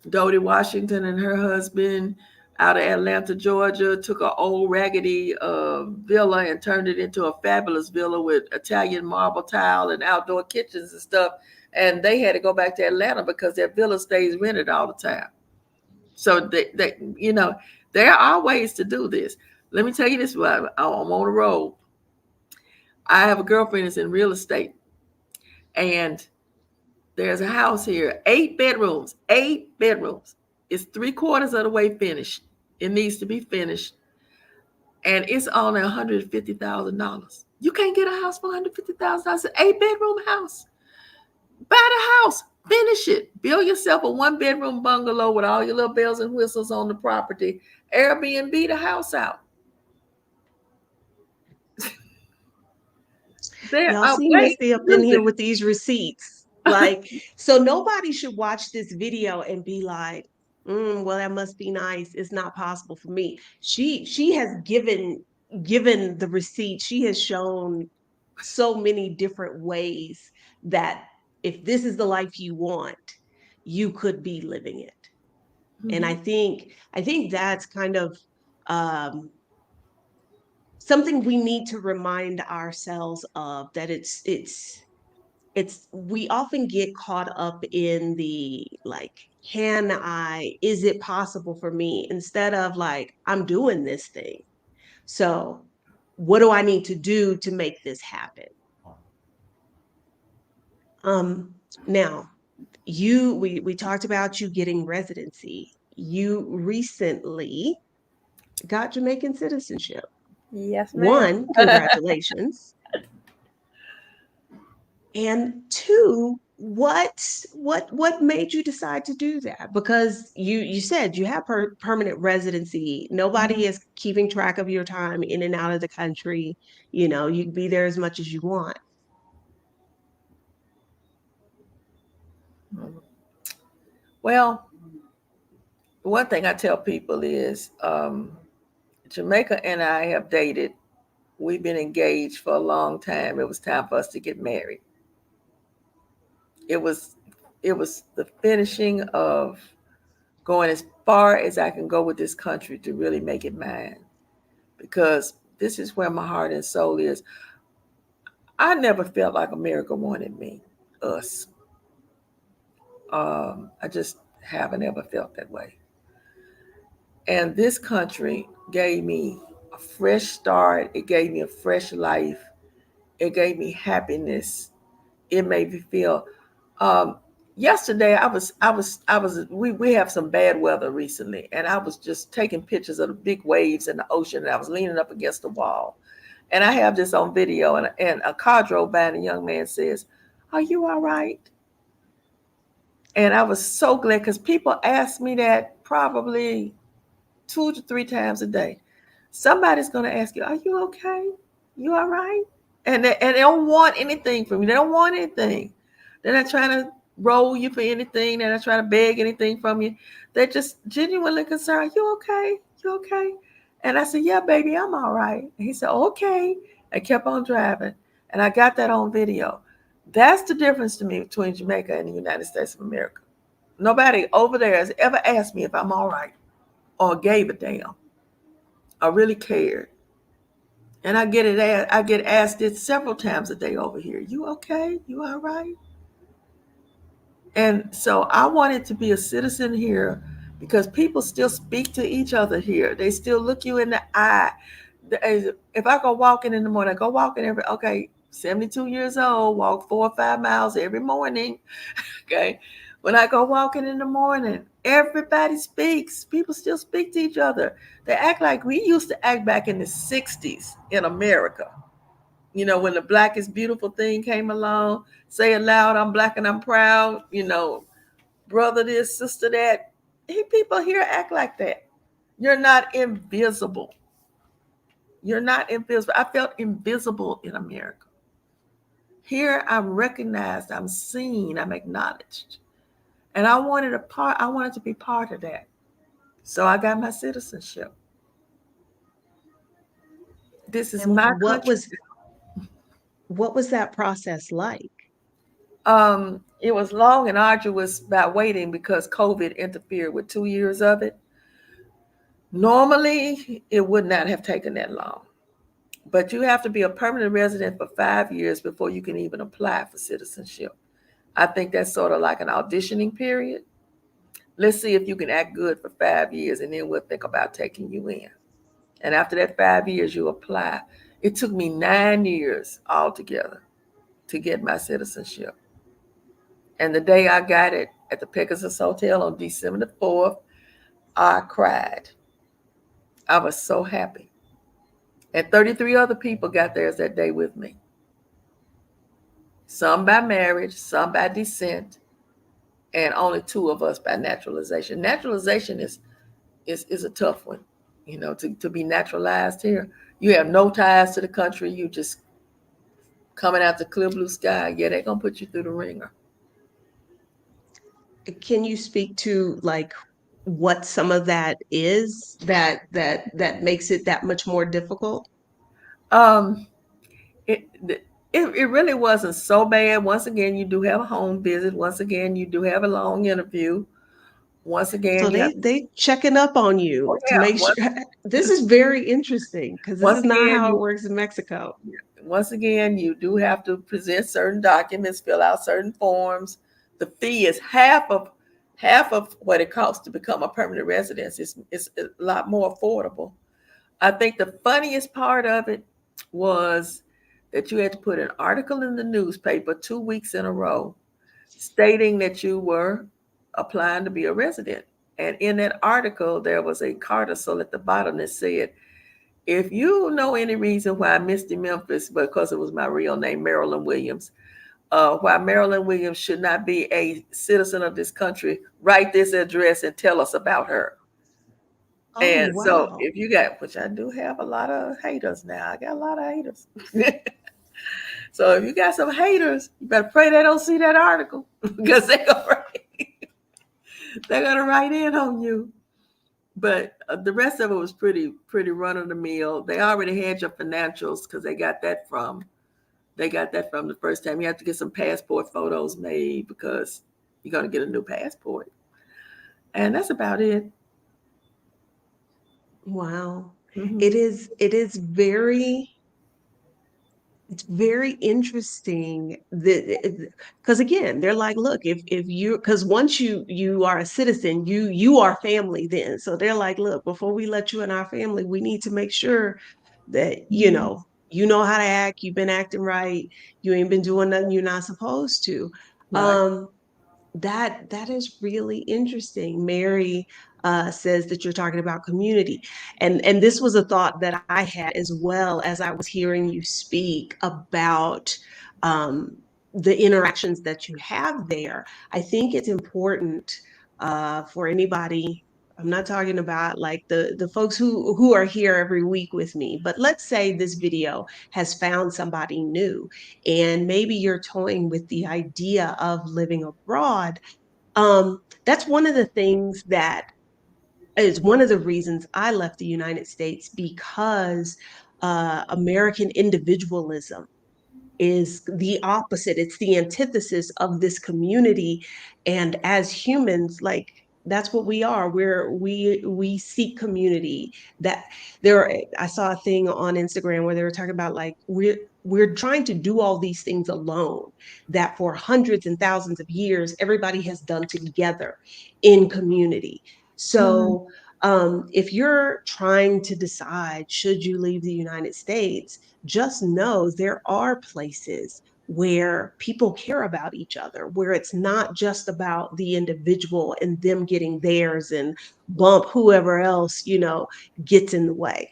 Dodie Washington and her husband out of Atlanta, Georgia, took an old raggedy villa and turned it into a fabulous villa with Italian marble tile and outdoor kitchens and stuff. And they had to go back to Atlanta because their villa stays rented all the time. So there are ways to do this. Let me tell you this: I'm on the road. I have a girlfriend that's in real estate, and there's a house here, 8 bedrooms, 8 bedrooms. It's 3/4 of the way finished. It needs to be finished, and it's only $150,000. You can't get a house for $150,000. An 8 bedroom house. Buy the house, finish it, build yourself a 1 bedroom bungalow with all your little bells and whistles on the property. Airbnb the house out. There y'all are see ways Misty to up in do here this. with these receipts. Like, so nobody should watch this video and be like, well, that must be nice. It's not possible for me. She has given the receipt. She has shown so many different ways that if this is the life you want, you could be living it. And Mhm. I think that's kind of um something we need to remind ourselves of, that it's we often get caught up in the like, can I, is it possible for me, instead of like, I'm doing this thing, so what do I need to do to make this happen? Now, we talked about you getting residency. You recently got Jamaican citizenship. Yes, ma'am. One, congratulations. And two, what made you decide to do that? Because you said you have permanent residency. Nobody is keeping track of your time in and out of the country. You can be there as much as you want. Well, one thing I tell people is Jamaica and I have dated. We've been engaged for a long time. It was time for us to get married. It was the finishing of going as far as I can go with this country to really make it mine. Because this is where my heart and soul is. I never felt like America wanted me, us. I just haven't ever felt that way. And this country gave me a fresh start. It gave me a fresh life. It gave me happiness. It made me feel. Um, Yesterday, we have some bad weather recently, and I was just taking pictures of the big waves in the ocean, and I was leaning up against the wall, and I have this on video, and a car drove by, and a young man says, "Are you all right?" And I was so glad because people ask me that probably 2 to 3 times a day. Somebody's going to ask you, "Are you okay? You all right?" And they don't want anything from you. They don't want anything. They're not trying to roll you for anything. They're not trying to beg anything from you. They're just genuinely concerned. "You okay? You okay?" And I said, "Yeah, baby, I'm all right." And he said, "Okay." I kept on driving. And I got that on video. That's the difference to me between Jamaica and the United States of America. Nobody over there has ever asked me if I'm all right or gave a damn or really cared. And I get asked it several times a day over here. "You okay? You all right?" And so I wanted to be a citizen here because people still speak to each other here. They still look you in the eye. If I go walking in the morning, I go walking every, okay, 72 years old, walk 4 or 5 miles every morning. Okay. When I go walking in the morning, everybody speaks. People still speak to each other. They act like we used to act back in the 60s in America. When the black is beautiful thing came along, say it loud, "I'm black and I'm proud," brother this, sister that. People here act like that. You're not invisible. You're not invisible. I felt invisible in America. Here I'm recognized, I'm seen, I'm acknowledged. And I wanted to be part of that. So I got my citizenship. This is And my country. what was that process like? It was long and arduous by waiting because COVID interfered with 2 years of it. Normally, it would not have taken that long, but you have to be a permanent resident for 5 years before you can even apply for citizenship. I think that's sort of like an auditioning period. Let's see if you can act good for 5 years, and then we'll think about taking you in. And after that 5 years, you apply. It took me 9 years altogether to get my citizenship. And the day I got it at the Pegasus Hotel on December the 4th, I cried. I was so happy. And 33 other people got theirs that day with me. Some by marriage, some by descent, and only two of us by naturalization. Naturalization is a tough one, to be naturalized here. You have no ties to the country. You just coming out the clear blue sky. Yeah, they're gonna put you through the ringer. Can you speak to like what some of that is that makes it that much more difficult? Um, it, it really wasn't so bad. Once again, you do have a home visit. Once again, you do have a long interview. Once again, So you have they checking up on oh you to yeah, make sure. This is very interesting because this once is not again how it you works in Mexico. once again you do have to present certain documents, fill out certain forms. The fee is half of what it costs to become a permanent resident. It's a lot more affordable. I think the funniest part of it was that you had to put an article in the newspaper 2 weeks in a row stating that you were applying to be a resident. And in that article, there was a codicil at the bottom that said, if you know any reason why Misty Memphis, because it was my real name, Marilyn Williams, why Marilyn Williams should not be a citizen of this country, write this address and tell us about her. Oh, And so wow. if you got, which I do have a lot of haters now, I got a lot of haters. So if you got some haters, you better pray they don't see that article because they're gonna write in on you. But the rest of it was pretty run of the mill. They already had your financials because they got that from the first time. You have to get some passport photos made because you're gonna get a new passport, and that's about it. Wow. Hmm. It is very it's very interesting that because again, they're like, look, if you because once you are a citizen, you are family then. So they're like, look, before we let you in our family, we need to make sure that you know how to act, you've been acting right, you ain't been doing nothing you're not supposed to. Right. Um, that is really interesting. Mary says that you're talking about community, and this was a thought that I had as well as I was hearing you speak about the interactions that you have there. I think it's important for anybody. I'm not talking about like the folks who are here every week with me, but let's say this video has found somebody new and maybe you're toying with the idea of living abroad. That's one of the things that is one of the reasons I left the United States because American individualism is the opposite. It's the antithesis of this community. And as humans, like that's what we are. We seek community. That I saw a thing on Instagram where they were talking about like we're trying to do all these things alone that for hundreds and thousands of years everybody has done together in community. Hmm. So if you're trying to decide should you leave the United States, just know there are places where people care about each other, where it's not just about the individual and them getting theirs and bump whoever else, gets in the way.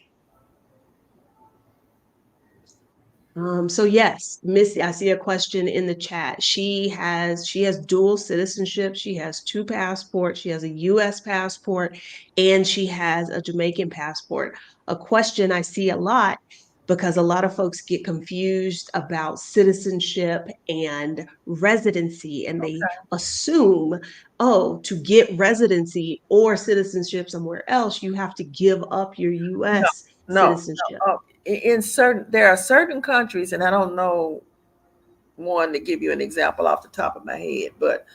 So yes, Missy, I see a question in the chat. She has dual citizenship. She has two passports. She has a US passport and she has a Jamaican passport. A question I see a lot because a lot of folks get confused about citizenship and residency and they assume, oh, to get residency or citizenship somewhere else, you have to give up your No, US no, citizenship. no. In certain, there are certain countries, and I don't know one to give you an example off the top of my head, but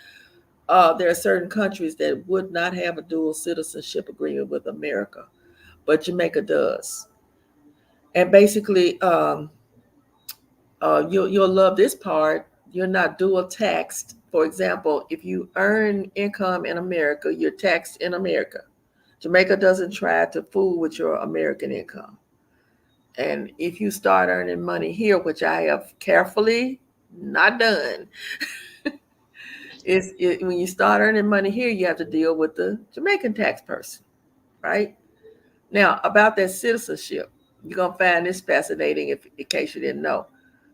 there are certain countries that would not have a dual citizenship agreement with America, but Jamaica does. And basically, you'll love this part. You're not dual taxed. For example, if you earn income in America, you're taxed in America. Jamaica doesn't try to fool with your American income. And if you start earning money here, which I have carefully not done, when you start earning money here, you have to deal with the Jamaican tax person, right? Now, about that citizenship, you're going to find this fascinating if, in case you didn't know.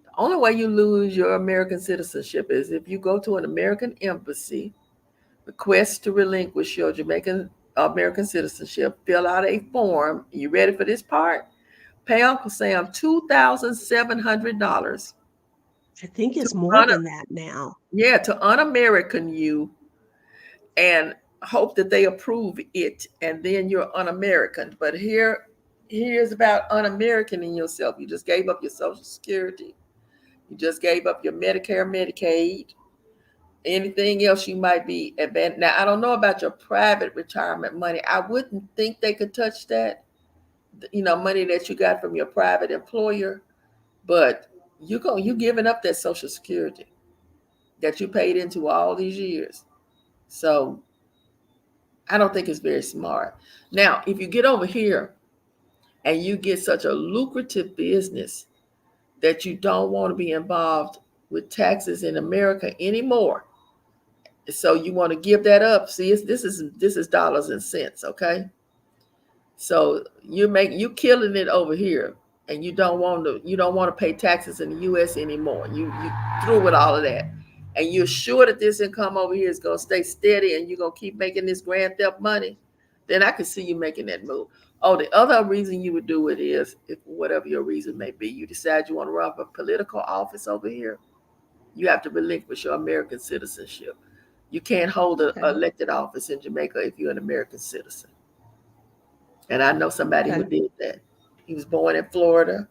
The only way you lose your American citizenship is if you go to an American embassy, request to relinquish your Jamaican American citizenship, fill out a form. You ready for this part? Pay Uncle Sam $2,700 I think to it's more un than that now. yeah, to un-American you and hope that they approve it, and then you're un-American. But here's about un-Americaning yourself. You just gave up your Social Security. You just gave up your Medicare, Medicaid. Anything else you might be advanced. Now, I don't know about your private retirement money. I wouldn't think they could touch that, money that you got from your private employer, but you giving up that Social Security that you paid into all these years. So I don't think it's very smart. Now, if you get over here and you get such a lucrative business that you don't want to be involved with taxes in America anymore, so you want to give that up. See, this is dollars and cents, okay? So you killing it over here, and you don't want to pay taxes in the U.S. anymore. You through with all of that, and you're sure that this income over here is gonna stay steady, and you're gonna keep making this grand theft money. Then I could see you making that move. Oh, the other reason you would do it is, if whatever your reason may be, you decide you want to run for political office over here, you have to relinquish your American citizenship. You can't hold an Okay. elected office in Jamaica if you're an American citizen. And I know somebody who Okay. did that. He was born in Florida.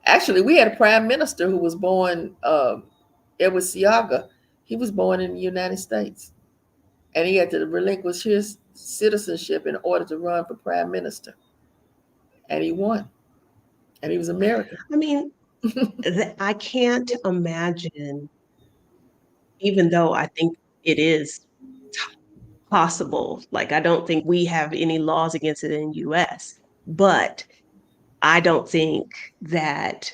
Actually, we had a prime minister who was born, Edward Siaga. He was born in the United States. And he had to relinquish his citizenship in order to run for prime minister. And he won. And he was American. I mean, I can't imagine, even though I think it is possible. Like, I don't think we have any laws against it in US, but I don't think that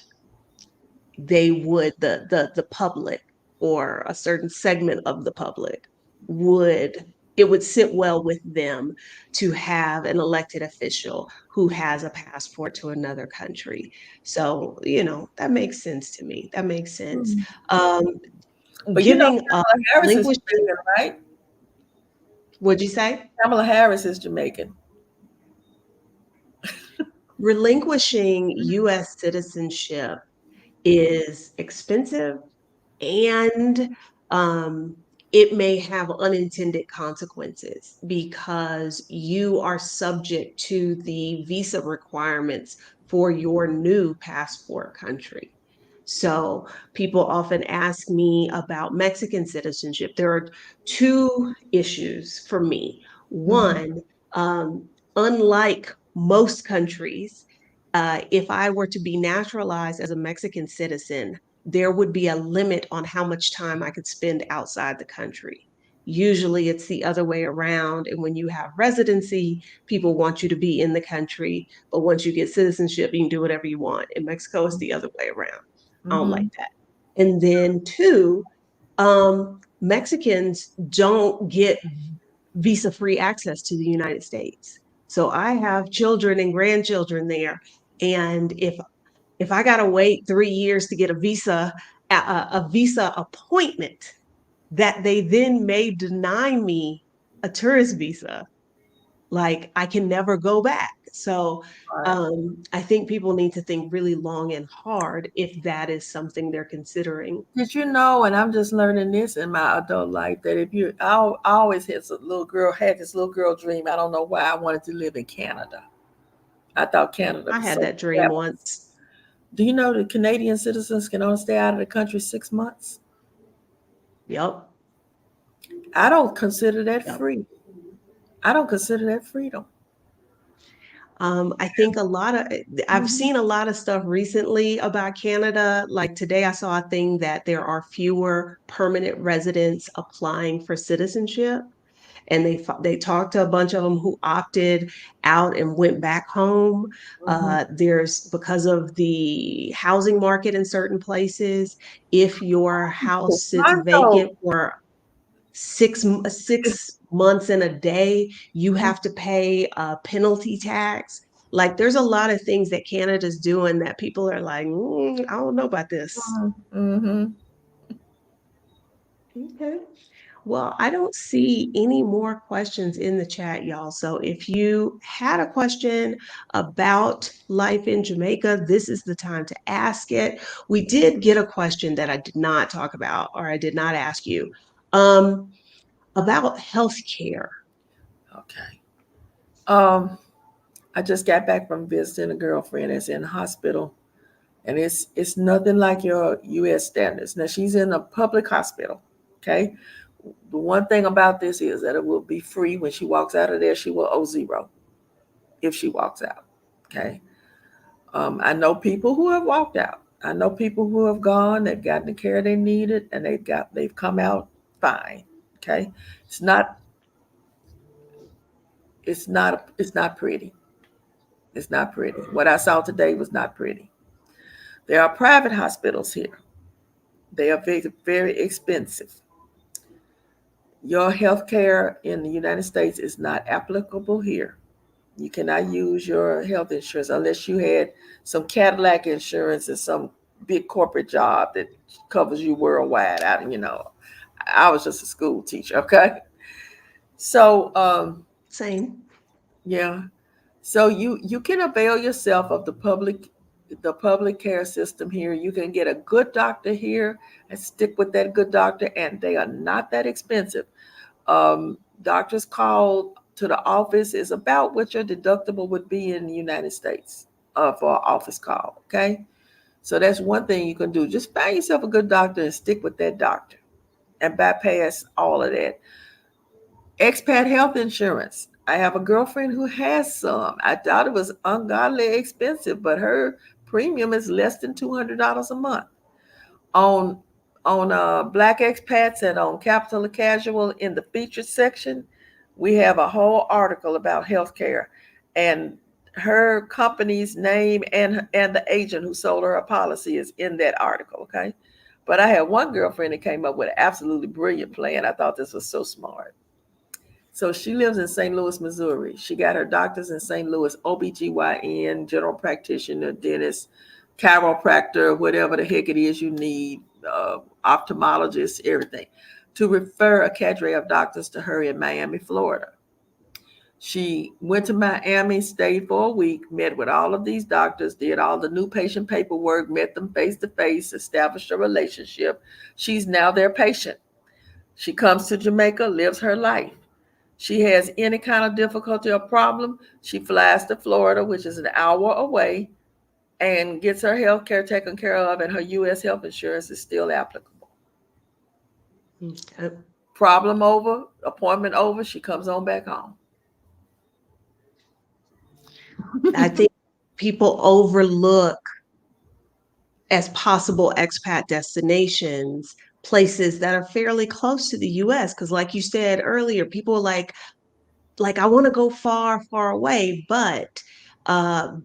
they would the public or a certain segment of the public would it would sit well with them to have an elected official who has a passport to another country. So, that makes sense to me. That makes sense. Mm. Um, But giving up, Kamala Harris is relinquishing, Jamaican, right? what'd you say? Kamala Harris is Jamaican. Relinquishing US citizenship is expensive, and um, it may have unintended consequences because you are subject to the visa requirements for your new passport country. So people often ask me about Mexican citizenship. There are two issues for me. Mm-hmm. One, unlike most countries, if I were to be naturalized as a Mexican citizen, there would be a limit on how much time I could spend outside the country. Usually it's the other way around. And when you have residency, people want you to be in the country. But once you get citizenship, you can do whatever you want. In Mexico, it's the other way around. I don't Mm-hmm. like that. And then two, Mexicans don't get visa free access to the United States. So I have children and grandchildren there. And if I gotta wait 3 years to get a visa appointment, that they then may deny me a tourist visa, like I can never go back. So Right. I think people need to think really long and hard if that is something they're considering. Did you know, and I'm just learning this in my adult life, that I always had this little girl dream. I don't know why I wanted to live in Canada. I thought Canada I was had so that dream fabulous. once. Do you know that Canadian citizens can only stay out of the country 6 months? Yep. I don't consider that Yep. free. I don't consider that freedom. I think I've Mhm. seen a lot of stuff recently about Canada. Like today, I saw a thing that there are fewer permanent residents applying for citizenship, and they talked to a bunch of them who opted out and went back home. Mhm. There's because of the housing market in certain places, if your house sits Toronto. vacant for 6 months and a day, you Mhm. have to pay a penalty tax. Like there's a lot of things that Canada's doing that people are like, I don't know about this. Mhm. Okay. Well, I don't see any more questions in the chat, y'all. So if you had a question about life in Jamaica, this is the time to ask it. We did get a question that I did not talk about or I did not ask you um, about healthcare. Okay. Um, I just got back from visiting a girlfriend that's in the hospital, and it's nothing like your U.S. standards. Now she's in a public hospital. Okay. The one thing about this is that it will be free when she walks out of there. She will owe zero if she walks out. Okay. I know people who have walked out. I know people who have gone. They've gotten the care they needed, and they've come out fine. Okay. It's not it's not pretty. It's not pretty. What I saw today was not pretty. There are private hospitals here. They are very, very expensive. Your health care in the United States is not applicable here. You cannot use your health insurance unless you had some Cadillac insurance and some big corporate job that covers you worldwide. I was just a school teacher, okay? So, Same. yeah. So you can avail yourself of the public care system here. You can get a good doctor here and stick with that good doctor, and they are not that expensive. Doctors call to the office is about what your deductible would be in the United States for an office call. Okay, so that's one thing you can do. Just find yourself a good doctor and stick with that doctor, and bypass all of that. Expat health insurance. I have a girlfriend who has some. I thought it was ungodly expensive, but her premium is less than $200 a month. On Black expats and on Capital Casual in the featured section, we have a whole article about healthcare, and her company's name and the agent who sold her a policy is in that article. Okay, but I had one girlfriend that came up with an absolutely brilliant plan. I thought this was so smart. So she lives in St. Louis, Missouri. She got her doctors in St. Louis, OBGYN, general practitioner, dentist, chiropractor, whatever the heck it is you need, ophthalmologist, everything, to refer a cadre of doctors to her in Miami, Florida. She went to Miami, stayed for a week, met with all of these doctors, did all the new patient paperwork, met them face to face, established a relationship. She's now their patient. She comes to Jamaica, lives her life. She has any kind of difficulty or problem, she flies to Florida, which is an hour away, and gets her health care taken care of, and her U.S. health insurance is still applicable. Okay. Problem over, appointment over, she comes on back home. I think people overlook as possible expat destinations places that are fairly close to the US, because like you said earlier, people are like I want to go far, far away, but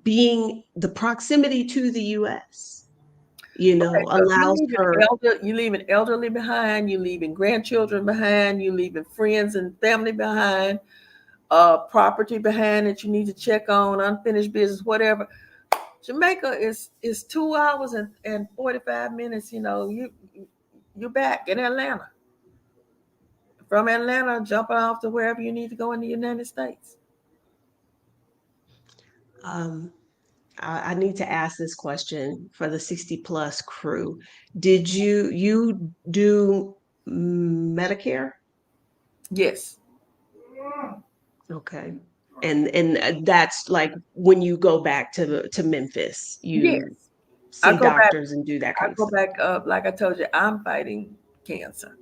being the proximity to the US, Okay, so you allows leaving her. you leaving elderly behind, you leaving grandchildren behind, you leaving friends and family behind, property behind that you need to check on, unfinished business, whatever. Jamaica is 2 hours and 45 minutes. You're back in Atlanta. From Atlanta, jumping off to wherever you need to go in the United States. um, I need to ask this question for the 60 plus crew. Did you do Medicare? Yes, Okay. And that's like when you go back to Memphis, yes. you I see go back. doctors and do that I kind of go stuff. back up. Like I told you, I'm fighting cancer,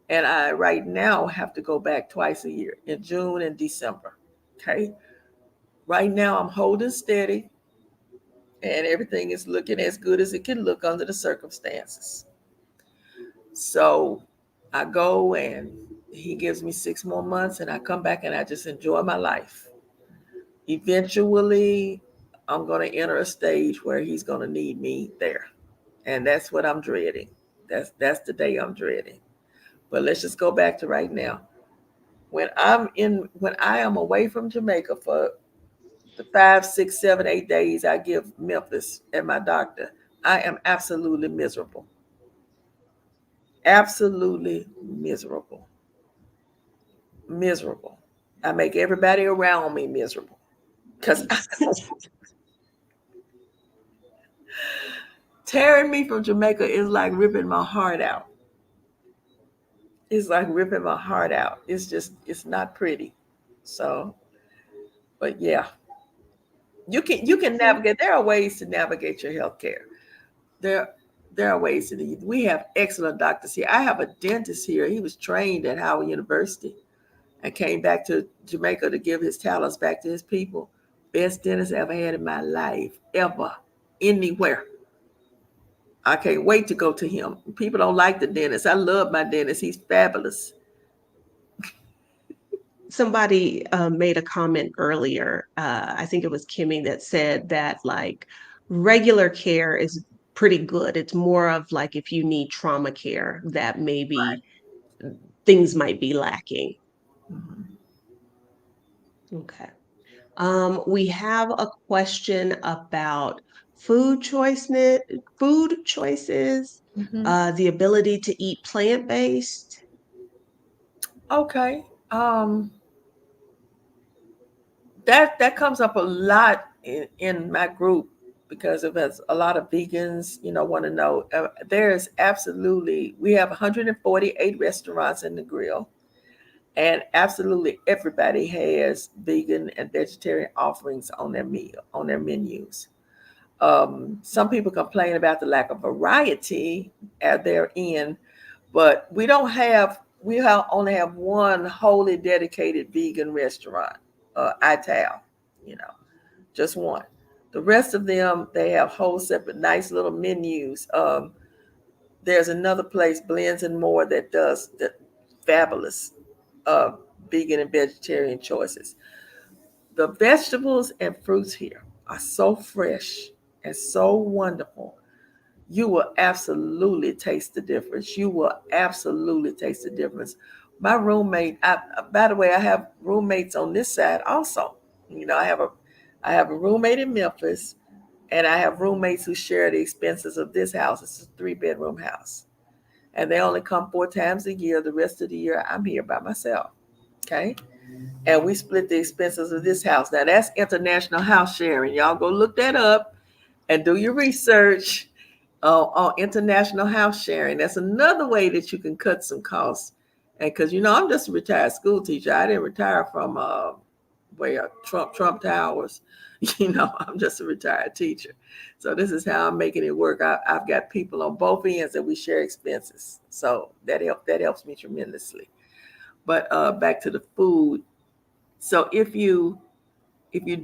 and I right now have to go back twice a year in June and December. Okay. Right now, I'm holding steady, and everything is looking as good as it can look under the circumstances. So I go and he gives me 6 more months, and I come back and I just enjoy my life. Eventually, I'm going to enter a stage where he's going to need me there. And that's what I'm dreading. That's the day I'm dreading. But let's just go back to right now. When I am away from Jamaica for the 5, 6, 7, 8 days I give Memphis and my doctor, I am absolutely miserable. Absolutely miserable. Miserable. I make everybody around me miserable. Because tearing me from Jamaica is like ripping my heart out. It's like ripping my heart out. It's not pretty. So, but yeah, you can Okay. navigate. There are ways to navigate your health care. There there are ways to do. We have excellent doctors here. I have a dentist here. He was trained at Howard University and came back to Jamaica to give his talents back to his people. Best dentist I ever had in my life, ever, anywhere. I can't wait to go to him. People don't like the dentist. I love my dentist. He's fabulous. Somebody made a comment earlier. I think it was Kimmy that said that like regular care is pretty good. It's more of like if you need trauma care that maybe things might be lacking. Mhm. Okay. We have a question about food choices, Mhm. the ability to eat plant-based. Okay. Um, that comes up a lot in my group because of us a lot of vegans want to know there's absolutely we have 148 restaurants in the grill, and absolutely everybody has vegan and vegetarian offerings on their meal on their menus. Some people complain about the lack of variety at their end, but only have one wholly dedicated vegan restaurant, ital, you know, just one. The rest of them, they have whole separate nice little menus. There's another place, Blends and More, that does the fabulous uh, vegan and vegetarian choices. The vegetables and fruits here are so fresh and so wonderful. You will absolutely taste the difference. You will absolutely taste the difference. My roommate, by the way, I have roommates on this side also. I have a roommate in Memphis, and I have roommates who share the expenses of this house. It's a 3 bedroom house, and they only come 4 times a year. The rest of the year, I'm here by myself. Okay, and we split the expenses of this house. Now that's international house sharing. Y'all go look that up and do your research on international house sharing. That's another way that you can cut some costs. And because I'm just a retired school teacher, I didn't retire from where Trump Towers. I'm just a retired teacher. So this is how I'm making it work. I've got people on both ends that we share expenses. So that helps me tremendously. But back to the food. So if you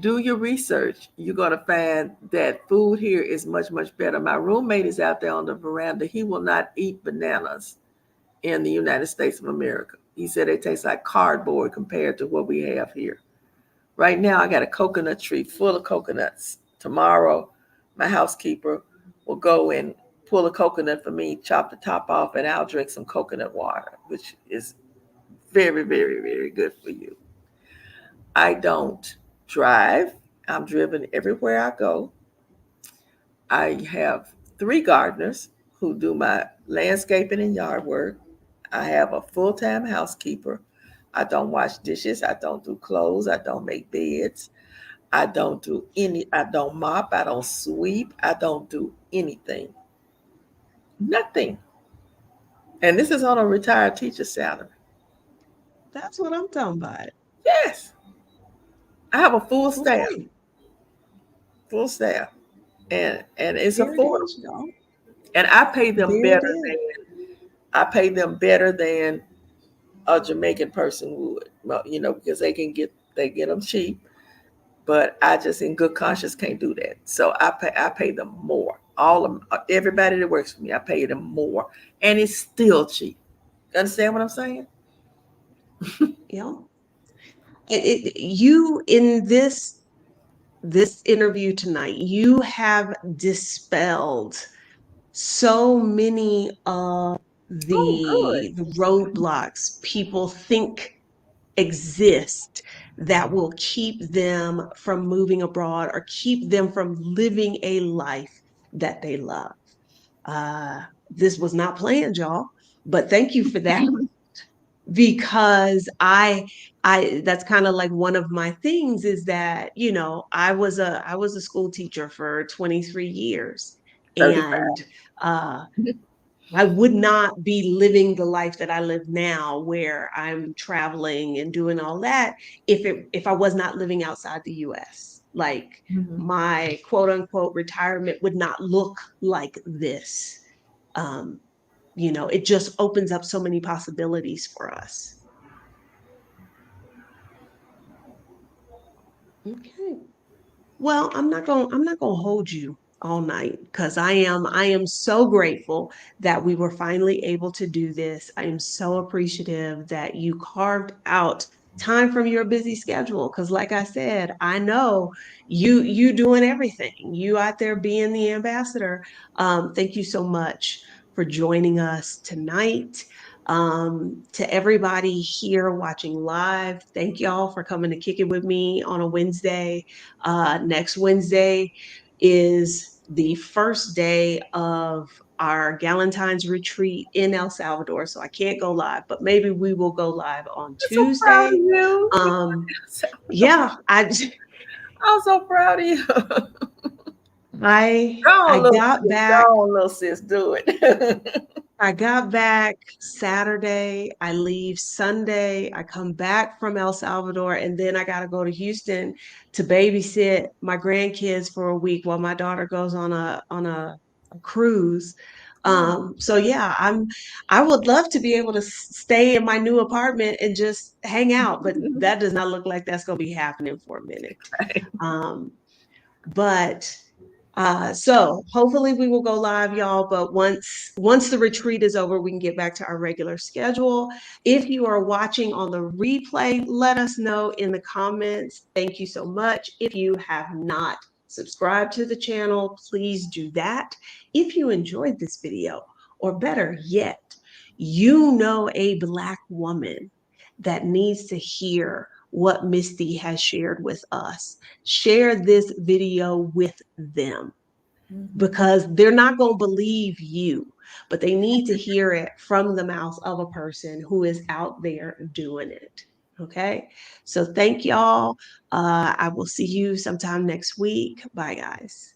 do your research, you're going to find that food here is much, much better. My roommate is out there on the veranda. He will not eat bananas in the United States of America. He said they taste like cardboard compared to what we have here. Right now, I got a coconut tree full of coconuts. Tomorrow, my housekeeper will go and pull a coconut for me, chop the top off, and I'll drink some coconut water, which is very, very, very good for you. I don't drive. I'm driven everywhere I go. I have 3 gardeners who do my landscaping and yard work. I have a full time housekeeper. I don't wash dishes. I don't do clothes. I don't make beds. I don't mop. I don't sweep. I don't do anything. Nothing. And this is on a retired teacher salary. That's what I'm talking about. Yes. I have a full staff. Okay, Full staff. And it's there it affordable. is, y'all. And There it is. I pay them better than a Jamaican person would. Well, because they get them cheap, but I just in good conscience can't do that. So I pay them more. All of everybody that works for me, I pay them more, and it's still cheap. You understand what I'm saying? Yeah. You in this interview tonight, you have dispelled so many of Oh, good. the roadblocks people think exist that will keep them from moving abroad or keep them from living a life that they love. Uh, this was not planned, y'all, but thank you for that because I that's kind of like one of my things is that I was a school teacher for 23 years, 35. and uh I would not be living the life that I live now where I'm traveling and doing all that if I was not living outside the US. Like Mhm. my quote unquote retirement would not look like this. um, it just opens up so many possibilities for us. Okay. Well, I'm not going to hold you all night because I am so grateful that we were finally able to do this. I am so appreciative that you carved out time from your busy schedule because like I said, I know you doing everything. You out there being the ambassador. Thank you so much for joining us tonight. To everybody here watching live, thank y'all for coming to kick it with me on a Wednesday. Next Wednesday is the first day of our Galentine's retreat in El Salvador. So I can't go live, but maybe we will go live on I'm so proud of Tuesday. you. Um, yeah, I'm so proud of you. I Go I on, little got sis. back Go on, little sis. Do it. I got back Saturday. I leave Sunday. I come back from El Salvador, and then I got to go to Houston to babysit my grandkids for a week while my daughter goes on a cruise. Oh. So yeah, I would love to be able to stay in my new apartment and just hang out, but that does not look like that's going to be happening for a minute. Um, but so hopefully we will go live, y'all. But once the retreat is over, we can get back to our regular schedule. If you are watching on the replay, let us know in the comments. Thank you so much. If you have not subscribed to the channel, please do that. If you enjoyed this video, or better yet, you know a Black woman that needs to hear what Misti has shared with us, share this video with them Mhm. because they're not going to believe you, but they need to hear it from the mouth of a person who is out there doing it. Okay. So thank y'all. I will see you sometime next week. Bye, guys.